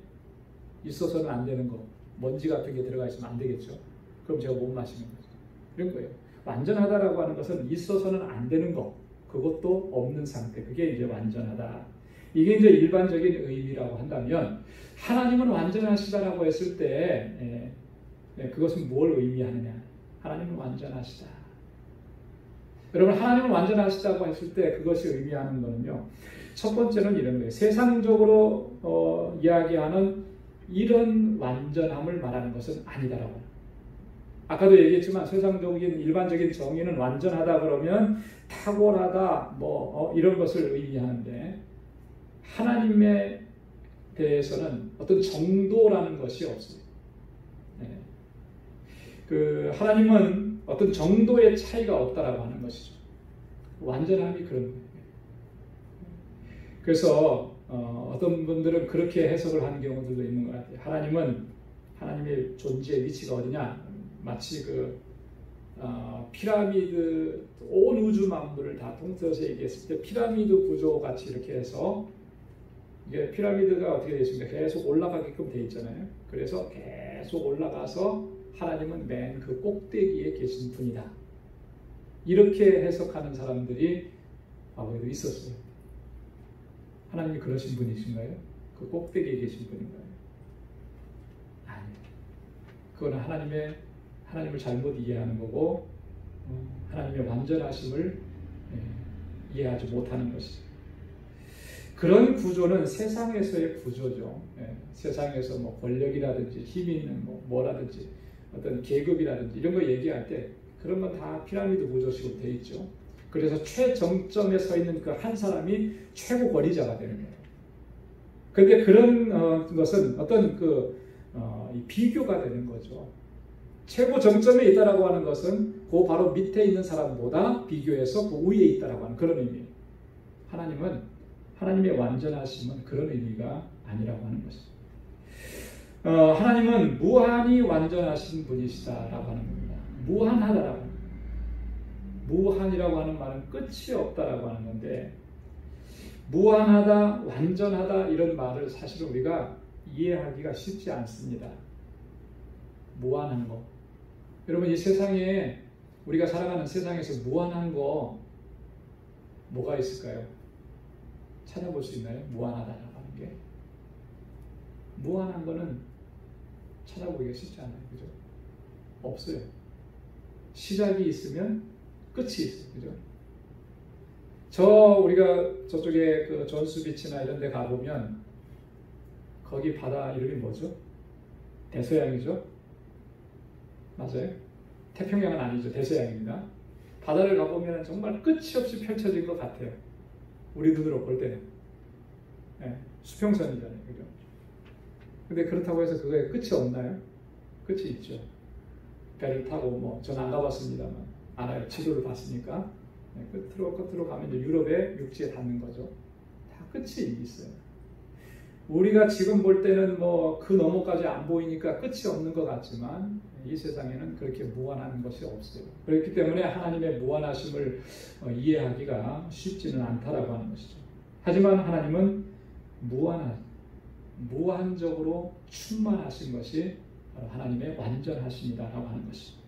있어서는 안 되는 거, 먼지 같은 게 들어가 있으면 안 되겠죠. 그럼 제가 못 마시는 거죠. 이런 거예요. 완전하다라고 하는 것은 있어서는 안 되는 거, 그것도 없는 상태. 그게 이제 완전하다. 이게 이제 일반적인 의미라고 한다면, 하나님은 완전하시다라고 했을 때 그것은 뭘 의미하느냐? 하나님은 완전하시다. 여러분, 하나님은 완전하시다고 했을 때 그것이 의미하는 거는요, 첫 번째는 이런 거예요. 세상적으로 이야기하는 이런 완전함을 말하는 것은 아니다라고. 아까도 얘기했지만 세상적인 일반적인 정의는 완전하다 그러면 탁월하다 이런 것을 의미하는데, 하나님에 대해서는 어떤 정도라는 것이 없어요. 하나님은 어떤 정도의 차이가 없다라고 하는 것이죠. 완전함이 그런 거예요. 그래서 어떤 분들은 그렇게 해석을 하는 경우들도 있는 것 같아요. 하나님의 존재의 위치가 어디냐? 마치 피라미드, 온 우주 만물을 다 통틀어서 얘기했을 때 피라미드 구조 같이 이렇게 해서, 이게 피라미드가 어떻게 되어 있습니까? 계속 올라가게끔 되어 있잖아요. 그래서 계속 올라가서 하나님은 맨 그 꼭대기에 계신 분이다. 이렇게 해석하는 사람들이 과거에도 있었어요. 하나님이 그러신 분이신가요? 그 꼭대기에 계신 분인가요? 아니에요. 그건 하나님을 잘못 이해하는 거고, 하나님의 완전하심을 이해하지 못하는 것이죠. 그런 구조는 세상에서의 구조죠. 세상에서 권력이라든지 힘이 있는 뭐라든지 어떤 계급이라든지 이런 거 얘기할 때 그런 건 다 피라미드 구조식으로 되어 있죠. 그래서 최정점에 서 있는 그 한 사람이 최고 권위자가 되는 거예요. 그런데 그런 것은 어떤 비교가 되는 거죠. 최고 정점에 있다라고 하는 것은 그 바로 밑에 있는 사람보다 비교해서 그 위에 있다라고 하는 그런 의미. 하나님의 완전하심은 그런 의미가 아니라고 하는 것이죠. 하나님은 무한히 완전하신 분이시다라고 하는 겁니다. 무한하다라고 합니다. 무한이라고 하는 말은 끝이 없다라고 하는 건데, 무한하다, 완전하다 이런 말을 사실은 우리가 이해하기가 쉽지 않습니다. 무한한 거. 여러분, 이 세상에, 우리가 살아가는 세상에서 무한한 거 뭐가 있을까요? 찾아볼 수 있나요? 무한하다라고 하는 게. 무한한 거는 찾아보기가 쉽지 않아요. 그죠? 없어요. 시작이 있으면 끝이 있어요. 그죠? 우리가 저쪽에 그 존스비치나 이런 데 가보면 거기 바다 이름이 뭐죠? 대서양이죠? 맞아요? 태평양은 아니죠. 대서양입니다. 바다를 가보면 정말 끝이 없이 펼쳐진 것 같아요. 우리 눈으로 볼 때는. 수평선이잖아요. 그죠? 근데 그렇다고 해서 그거에 끝이 없나요? 끝이 있죠. 배를 타고 전 안 가봤습니다만 알아요. 지도를 봤으니까. 끝으로 가면 이제 유럽의 육지에 닿는 거죠. 다 끝이 있어요. 우리가 지금 볼 때는 그 너머까지 안 보이니까 끝이 없는 것 같지만 이 세상에는 그렇게 무한한 것이 없어요. 그렇기 때문에 하나님의 무한하심을 이해하기가 쉽지는 않다라고 하는 것이죠. 하지만 하나님은 무한적으로 충만하신 것이 하나님의 완전하심이다라고 하는 것이죠.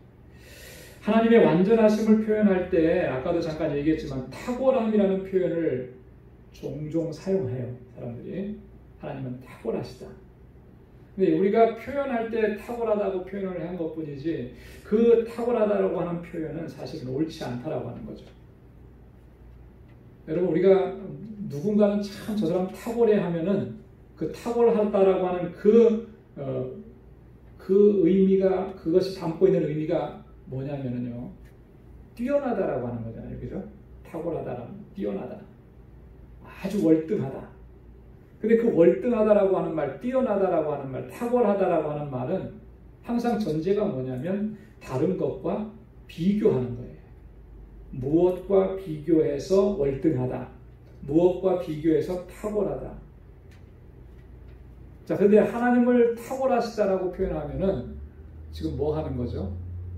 하나님의 완전하심을 표현할 때 아까도 잠깐 얘기했지만 탁월함이라는 표현을 종종 사용해요. 사람들이. 하나님은 탁월하시다. 근데 우리가 표현할 때 탁월하다고 표현을 한 것뿐이지 그 탁월하다라고 하는 표현은 사실은 옳지 않다라고 하는 거죠. 여러분 우리가 누군가는 참 저 사람 탁월해 하면은 그 탁월하다라고 하는 그 의미가 그것이 담고 있는 의미가 뭐냐면요 뛰어나다라고 하는 거잖아요. 그죠? 탁월하다라는 뛰어나다. 아주 월등하다. 근데 그 월등하다라고 하는 말, 뛰어나다라고 하는 말, 탁월하다라고 하는 말은 항상 전제가 뭐냐면 다른 것과 비교하는 거예요. 무엇과 비교해서 월등하다. 무엇과 비교해서 탁월하다. 자, 근데 하나님을 탁월하시다라고 표현하면은 지금 뭐 하는 거죠?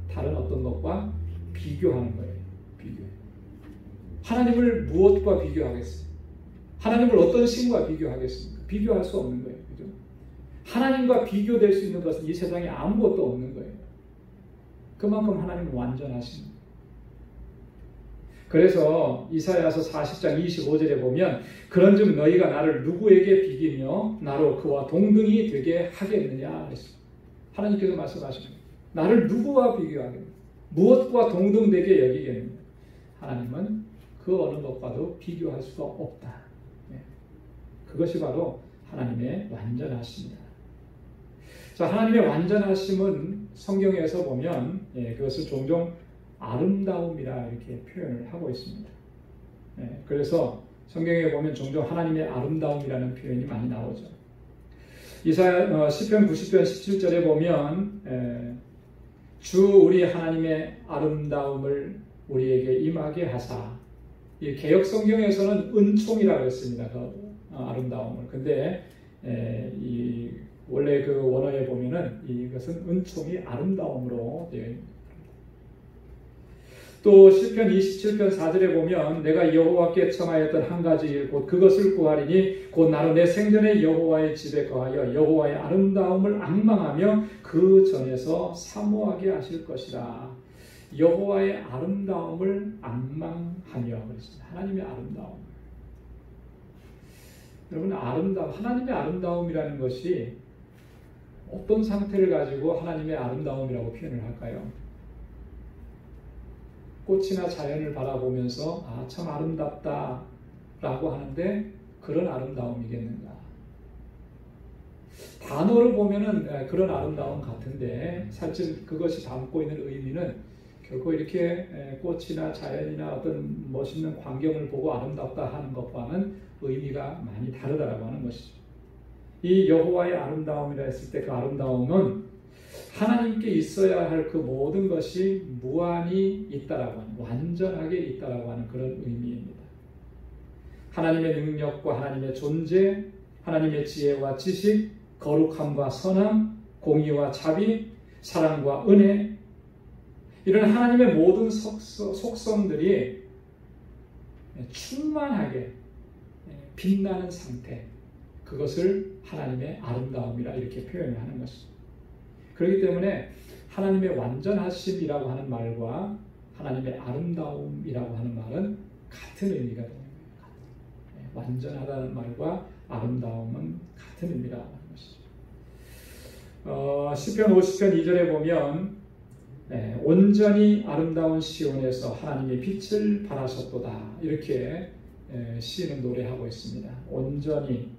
다른 어떤 것과 비교하는 거예요. 비교. 하나님을 무엇과 비교하겠어요? 하나님을 어떤 신과 비교하겠습니까? 비교할 수 없는 거예요. 그죠? 하나님과 비교될 수 있는 것은 이 세상에 아무것도 없는 거예요. 그만큼 하나님은 완전하신 거예요. 그래서 이사야서 40장 25절에 보면 그런즉 너희가 나를 누구에게 비기며 나로 그와 동등이 되게 하겠느냐 그랬습니다. 하나님께서 말씀하시는 거예요. 나를 누구와 비교하겠느냐? 무엇과 동등되게 여기겠느냐? 하나님은 그 어느 것과도 비교할 수가 없다. 그것이 바로 하나님의 완전하심이다. 자, 하나님의 완전하심은 성경에서 보면 그것을 종종 아름다움이라 이렇게 표현을 하고 있습니다. 그래서 성경에 보면 종종 하나님의 아름다움이라는 표현이 많이 나오죠. 이사야 시편 90편 17절에 보면 주 우리 하나님의 아름다움을 우리에게 임하게 하사. 이 개역 성경에서는 은총이라고 했습니다. 그 아름다움을. 근데 원래 그 원어에 보면은 이것은 은총이 아름다움으로 되어 있습니다. 또 시편 27편 4절에 보면 내가 여호와께 청하였던 한 가지 일 곧 그것을 구하리니 곧 나로 내 생전에 여호와의 집에 거하여 여호와의 아름다움을 앙망하며 그 전에서 사모하게 하실 것이라. 여호와의 아름다움을 앙망하며 그랬습니다. 하나님의 아름다움. 여러분 하나님의 아름다움이라는 것이 어떤 상태를 가지고 하나님의 아름다움이라고 표현을 할까요? 꽃이나 자연을 바라보면서 참 아름답다 라고 하는데 그런 아름다움이겠는가? 단어를 보면은 그런 아름다움 같은데 사실 그것이 담고 있는 의미는 결코 이렇게 꽃이나 자연이나 어떤 멋있는 광경을 보고 아름답다 하는 것과는 의미가 많이 다르다라고 하는 것이죠. 이 여호와의 아름다움이라 했을 때 그 아름다움은 하나님께 있어야 할 그 모든 것이 무한히 있다라고 하는, 완전하게 있다라고 하는 그런 의미입니다. 하나님의 능력과 하나님의 존재, 하나님의 지혜와 지식, 거룩함과 선함, 공의와 자비, 사랑과 은혜, 이런 하나님의 모든 속성들이 충만하게 빛나는 상태, 그것을 하나님의 아름다움이라 이렇게 표현을 하는 것입니다. 그렇기 때문에 하나님의 완전하심이라고 하는 말과 하나님의 아름다움이라고 하는 말은 같은 의미가 되는 거예요. 완전하다는 말과 아름다움은 같은 의미라고 하는 것이죠. 시편 50편 2절에 보면 온전히 아름다운 시온에서 하나님의 빛을 발하셨도다 이렇게 시인은 노래하고 있습니다. 온전히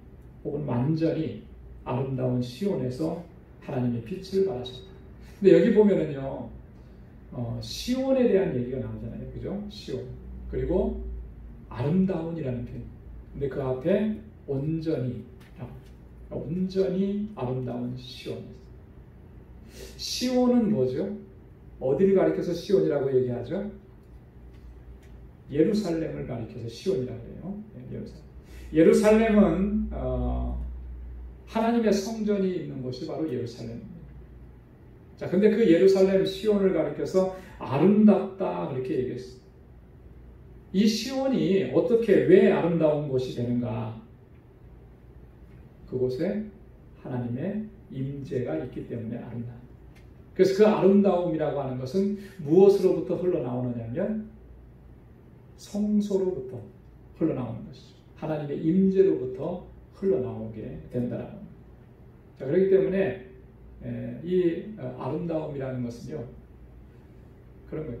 혹은 완전히 아름다운 시온에서 하나님의 빛을 발하셨다. 근데 여기 보면은요, 시온에 대한 얘기가 나오잖아요. 그죠? 시온. 그리고 아름다운이라는 표현. 근데 그 앞에 온전히 아름다운 시온. 시온은 뭐죠? 어디를 가리켜서 시온이라고 얘기하죠? 예루살렘을 가리켜서 시온이라고 해요. 예루살렘은 하나님의 성전이 있는 곳이 바로 예루살렘입니다. 자, 근데 그 예루살렘 시온을 가리켜서 아름답다 그렇게 얘기했어요. 이 시온이 어떻게 왜 아름다운 곳이 되는가? 그곳에 하나님의 임재가 있기 때문에 아름다운. 그래서 그 아름다움이라고 하는 것은 무엇으로부터 흘러나오느냐면 성소로부터 흘러나오는 것이죠. 하나님의 임재로부터 흘러나오게 된다는 겁니다. 자, 그렇기 때문에 이 아름다움이라는 것은요, 그런 거예요.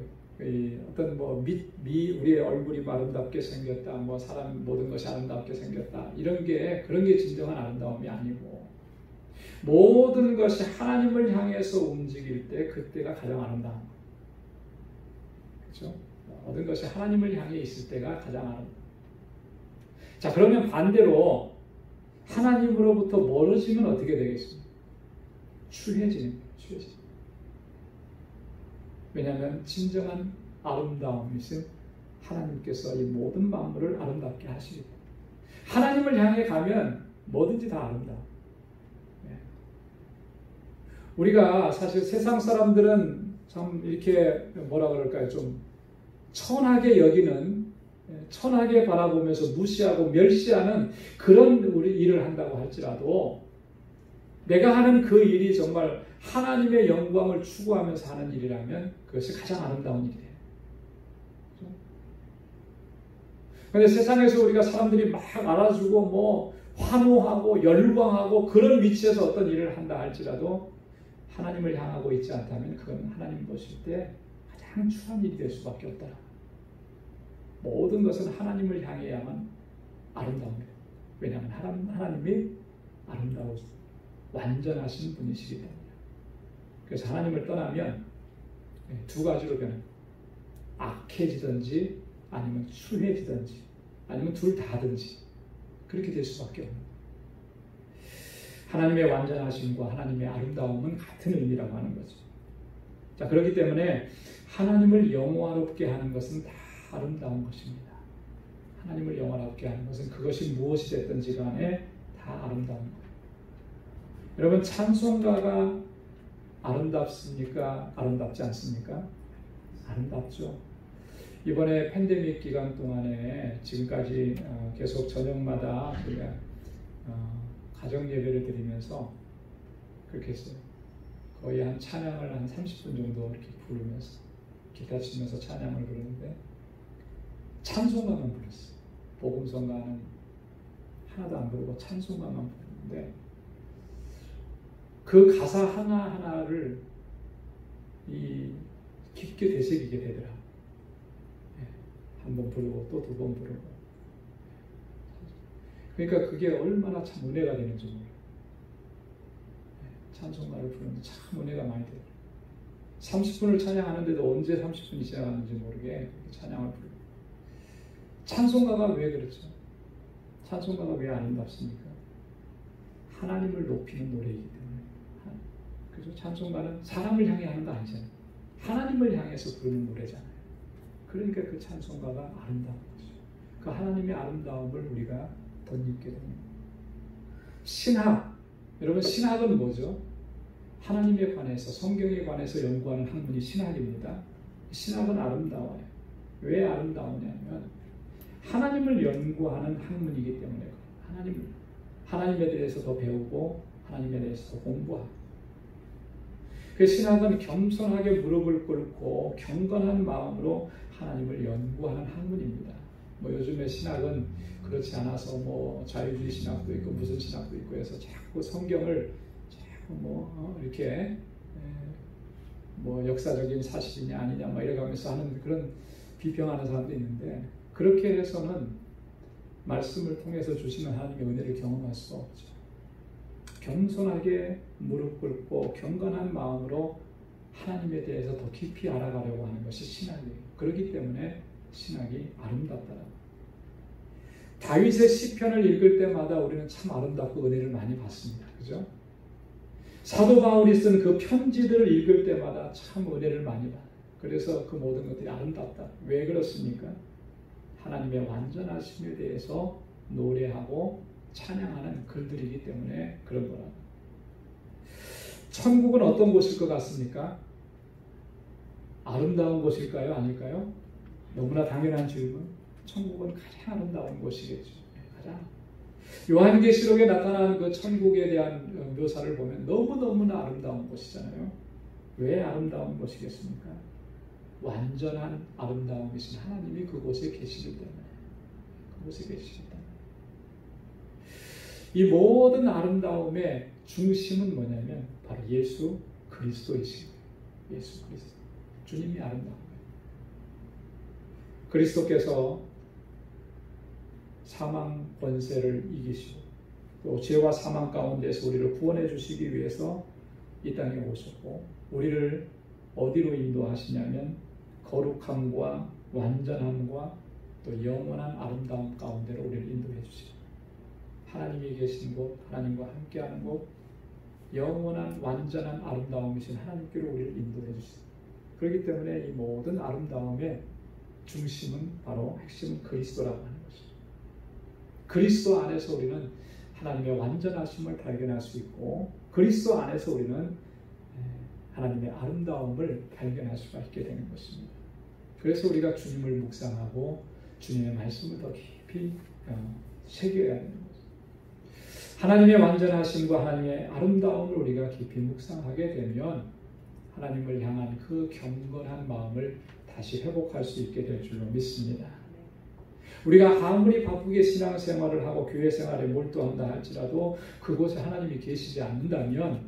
어떤 우리의 얼굴이 아름답게 생겼다, 사람 모든 것이 아름답게 생겼다, 그런 게 진정한 아름다움이 아니고, 모든 것이 하나님을 향해서 움직일 때 그때가 가장 아름다운 거예요. 그렇죠? 모든 것이 하나님을 향해 있을 때가 가장 아름다워요. 자, 그러면 반대로 하나님으로부터 멀어지면 어떻게 되겠습니까? 추해지는 거예요. 추해지는 거예요. 왜냐하면 진정한 아름다움이신 하나님께서 이 모든 만물을 아름답게 하시기 때문에 하나님을 향해 가면 뭐든지 다 아름다워. 우리가 사실 세상 사람들은 참 이렇게 뭐라 그럴까요? 좀 천하게 여기는, 천하게 바라보면서 무시하고 멸시하는 그런 우리 일을 한다고 할지라도 내가 하는 그 일이 정말 하나님의 영광을 추구하면서 하는 일이라면 그것이 가장 아름다운 일이에요. 그런데 세상에서 우리가 사람들이 막 알아주고 환호하고 열광하고 그런 위치에서 어떤 일을 한다 할지라도 하나님을 향하고 있지 않다면 그건 하나님 보실 때 가장 추한 일이 될 수밖에 없다. 모든 것은 하나님을 향해야만 아름다운 거예요. 왜냐하면 하나님이 아름다우시고 완전하신 분이시기 때문에. 그래서 하나님을 떠나면 두 가지로 변해요. 악해지든지 아니면 추해지든지 아니면 둘 다든지 그렇게 될 수밖에 없는 거예요. 하나님의 완전하심과 하나님의 아름다움은 같은 의미라고 하는 거죠. 자, 그렇기 때문에 하나님을 영화롭게 하는 것은 다 아름다운 것입니다. 하나님을 영화롭게 하는 것은 그것이 무엇이 됐든지 간에 다 아름다운 거예요. 여러분, 찬송가가 아름답습니까? 아름답지 않습니까? 아름답죠. 이번에 팬데믹 기간 동안에 지금까지 계속 저녁마다 가정 예배를 드리면서 그렇게 했어요. 거의 한 찬양을 한 30분 정도 이렇게 부르면서 기타 치면서 찬양을 부르는데 찬송가만 불렀어요. 복음성가는 하나도 안 부르고 찬송가만 부르는데 그 가사 하나하나를 깊게 되새기게 되더라. 한 번 부르고 또 두 번 부르고. 그러니까 그게 얼마나 참 은혜가 되는지 몰라요. 찬송가를 부르는데 참 은혜가 많이 돼요. 30분을 찬양하는데도 언제 30분이 지나갔는지 모르게 찬양을 부르고. 찬송가가 왜 그렇죠? 찬송가가 왜 아름답습니까? 하나님을 높이는 노래이기 때문에. 그래서 찬송가는 사람을 향해 하는 거 아니잖아요. 하나님을 향해서 부르는 노래잖아요. 그러니까 그 찬송가가 아름다운 거죠. 그 하나님의 아름다움을 우리가 덧입게 됩니다. 신학, 여러분 신학은 뭐죠? 하나님에 관해서, 성경에 관해서 연구하는 학문이 신학입니다. 신학은 아름다워요. 왜 아름다우냐면 하나님을 연구하는 학문이기 때문에 하나님에 대해서 더 배우고 하나님에 대해서 더 공부하고. 그 신학은 겸손하게 무릎을 꿇고 경건한 마음으로 하나님을 연구하는 학문입니다. 요즘에 신학은 그렇지 않아서 자유주의 신학도 있고 무슨 신학도 있고 해서 자꾸 성경을 자꾸 이렇게 역사적인 사실이냐 아니냐 이래가면서 하는 그런 비평하는 사람도 있는데 그렇게 해서는 말씀을 통해서 주시는 하나님의 은혜를 경험할 수 없죠. 겸손하게 무릎 꿇고 경건한 마음으로 하나님에 대해서 더 깊이 알아가려고 하는 것이 신학이에요. 그렇기 때문에 신학이 아름답다라고. 다윗의 시편을 읽을 때마다 우리는 참 아름답고 은혜를 많이 받습니다. 그죠? 사도 바울이 쓴 그 편지들을 읽을 때마다 참 은혜를 많이 받아요. 그래서 그 모든 것들이 아름답다. 왜 그렇습니까? 하나님의 완전하심에 대해서 노래하고 찬양하는 글들이기 때문에 그런 거라고. 천국은 어떤 곳일 것 같습니까? 아름다운 곳일까요? 아닐까요? 너무나 당연한 질문. 천국은 가장 아름다운 곳이겠죠. 가장. 요한계시록에 나타난 그 천국에 대한 묘사를 보면 너무너무나 아름다운 곳이잖아요. 왜 아름다운 것이겠습니까? 완전한 아름다움이신 하나님이 그곳에 계시기 때문에. 그곳에 계시기 때문에. 이 모든 아름다움의 중심은 뭐냐면 바로 예수 그리스도이십니다. 예수 그리스도. 주님이 아름다운 거예요. 그리스도께서 사망 권세를 이기시고 또 죄와 사망 가운데서 우리를 구원해 주시기 위해서 이 땅에 오셨고 우리를 어디로 인도하시냐면 거룩함과 완전함과 또 영원한 아름다움 가운데로 우리를 인도해 주시고 하나님이 계신 곳, 하나님과 함께하는 곳, 영원한 완전한 아름다움이신 하나님께로 우리를 인도해 주시고 그렇기 때문에 이 모든 아름다움의 중심은 바로 핵심은 그리스도라고 하는 것입니다. 그리스도 안에서 우리는 하나님의 완전하심을 발견할 수 있고 그리스도 안에서 우리는 하나님의 아름다움을 발견할 수가 있게 되는 것입니다. 그래서 우리가 주님을 묵상하고 주님의 말씀을 더 깊이 새겨야 되는 것입니다. 하나님의 완전하심과 하나님의 아름다움을 우리가 깊이 묵상하게 되면 하나님을 향한 그 경건한 마음을 다시 회복할 수 있게 될 줄로 믿습니다. 우리가 아무리 바쁘게 신앙생활을 하고 교회 생활에 몰두한다 할지라도 그곳에 하나님이 계시지 않는다면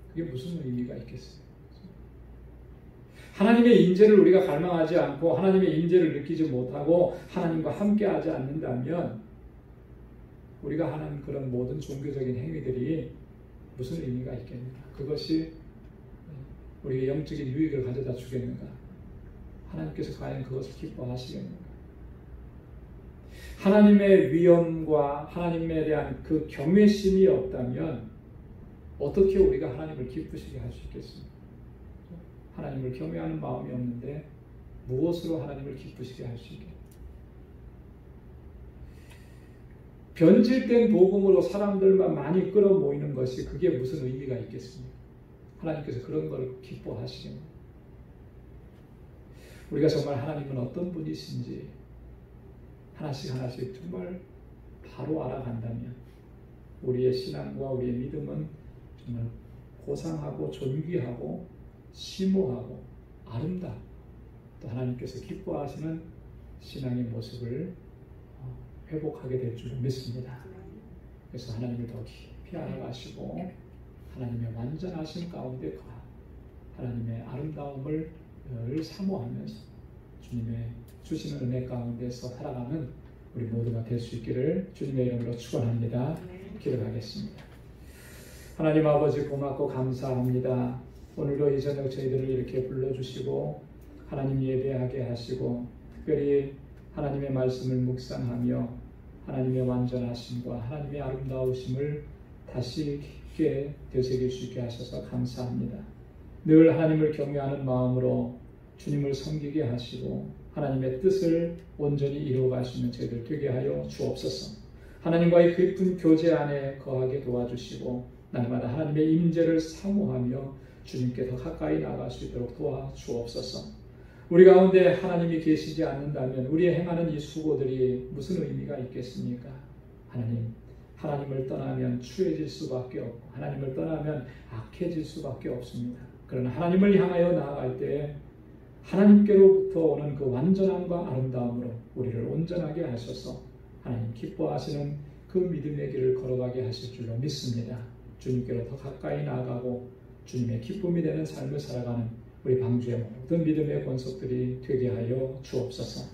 그게 무슨 의미가 있겠어요? 하나님의 인재를 우리가 갈망하지 않고 하나님의 인재를 느끼지 못하고 하나님과 함께하지 않는다면 우리가 하는 그런 모든 종교적인 행위들이 무슨 의미가 있겠는가? 그것이 우리의 영적인 유익을 가져다 주겠는가? 하나님께서 과연 그것을 기뻐하시겠는가? 하나님의 위엄과 하나님에 대한 그 경외심이 없다면 어떻게 우리가 하나님을 기쁘시게 할 수 있겠습니까? 하나님을 경외하는 마음이 없는데 무엇으로 하나님을 기쁘시게 할 수 있겠습니까? 변질된 복음으로 사람들만 많이 끌어모이는 것이 그게 무슨 의미가 있겠습니까? 하나님께서 그런 걸 기뻐하시겠네요. 우리가 정말 하나님은 어떤 분이신지 하나씩 하나씩 정말 바로 알아간다면 우리의 신앙과 우리의 믿음은 정말 고상하고 존귀하고 심오하고 아름답고 또 하나님께서 기뻐하시는 신앙의 모습을 회복하게 될 줄 믿습니다. 그래서 하나님을 더 깊이 알아가시고 하나님의 완전하신 가운데 하나님의 아름다움을 늘 사모하면서 주님의 주시는 은혜 가운데서 살아가는 우리 모두가 될 수 있기를 주님의 이름으로 축원합니다. 기도하겠습니다. 하나님 아버지 고맙고 감사합니다. 오늘도 이 저녁 저희들을 이렇게 불러주시고 하나님 예배하게 하시고 특별히 하나님의 말씀을 묵상하며 하나님의 완전하심과 하나님의 아름다우심을 다시 깊게 되새길 수 있게 하셔서 감사합니다. 늘 하나님을 경외하는 마음으로 주님을 섬기게 하시고 하나님의 뜻을 온전히 이루어갈 수 있는 저희들 되게 하여 주옵소서. 하나님과의 깊은 교제 안에 거하게 도와주시고 날마다 하나님의 임재를 사모하며 주님께 더 가까이 나아갈 수 있도록 도와주옵소서. 우리 가운데 하나님이 계시지 않는다면 우리의 행하는 이 수고들이 무슨 의미가 있겠습니까? 하나님을 떠나면 추해질 수밖에 없고 하나님을 떠나면 악해질 수밖에 없습니다. 그러나 하나님을 향하여 나아갈 때 하나님께로부터 오는 그 완전함과 아름다움으로 우리를 온전하게 하셔서 하나님 기뻐하시는 그 믿음의 길을 걸어가게 하실 줄로 믿습니다. 주님께로 더 가까이 나아가고 주님의 기쁨이 되는 삶을 살아가는 우리 방주의 모든 믿음의 권속들이 되게 하여 주옵소서.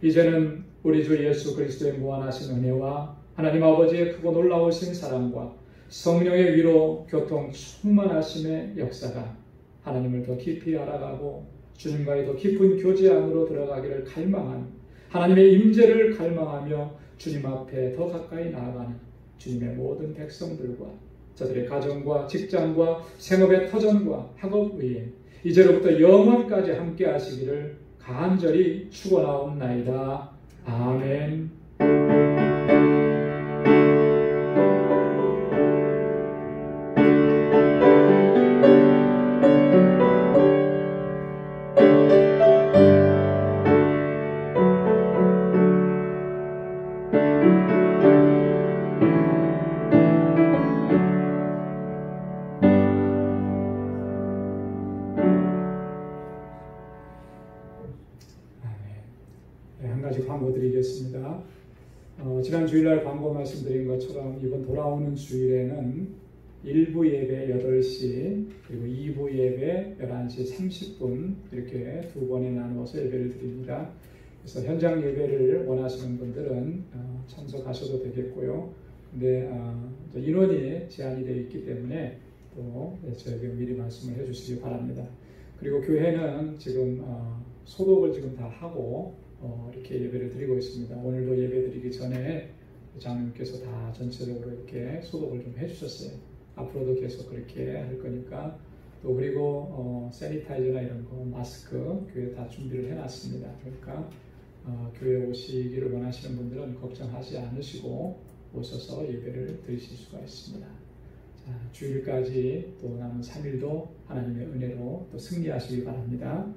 이제는 우리 주 예수 그리스도의 무한하신 은혜와 하나님 아버지의 크고 놀라우신 사랑과 성령의 위로 교통 충만하심의 역사가 하나님을 더 깊이 알아가고 주님과의 더 깊은 교제 안으로 들어가기를 갈망한 하나님의 임재를 갈망하며 주님 앞에 더 가까이 나아가는 주님의 모든 백성들과 저들의 가정과 직장과 생업의 터전과 학업 위에 이제로부터 영원까지 함께 하시기를 간절히 축원하옵나이다. 아멘. 지난 주일날 광고 말씀드린 것처럼 이번 돌아오는 주일에는 1부 예배 8시 그리고 2부 예배 11시 30분 이렇게 두 번에 나누어서 예배를 드립니다. 그래서 현장 예배를 원하시는 분들은 참석하셔도 되겠고요. 근데 인원이 제한이 되어 있기 때문에 또 저에게 미리 말씀을 해주시기 바랍니다. 그리고 교회는 지금 소독을 지금 다 하고 이렇게 예배를 드리고 있습니다. 오늘도 예배 드리기 전에 장로님께서 다 전체적으로 이렇게 소독을 좀 해주셨어요. 앞으로도 계속 그렇게 할 거니까 또 그리고 세니타이저나 이런 거 마스크 교회 다 준비를 해놨습니다. 그러니까 교회 오시기를 원하시는 분들은 걱정하지 않으시고 오셔서 예배를 드리실 수가 있습니다. 자, 주일까지 또 남은 3일도 하나님의 은혜로 또 승리하시기 바랍니다.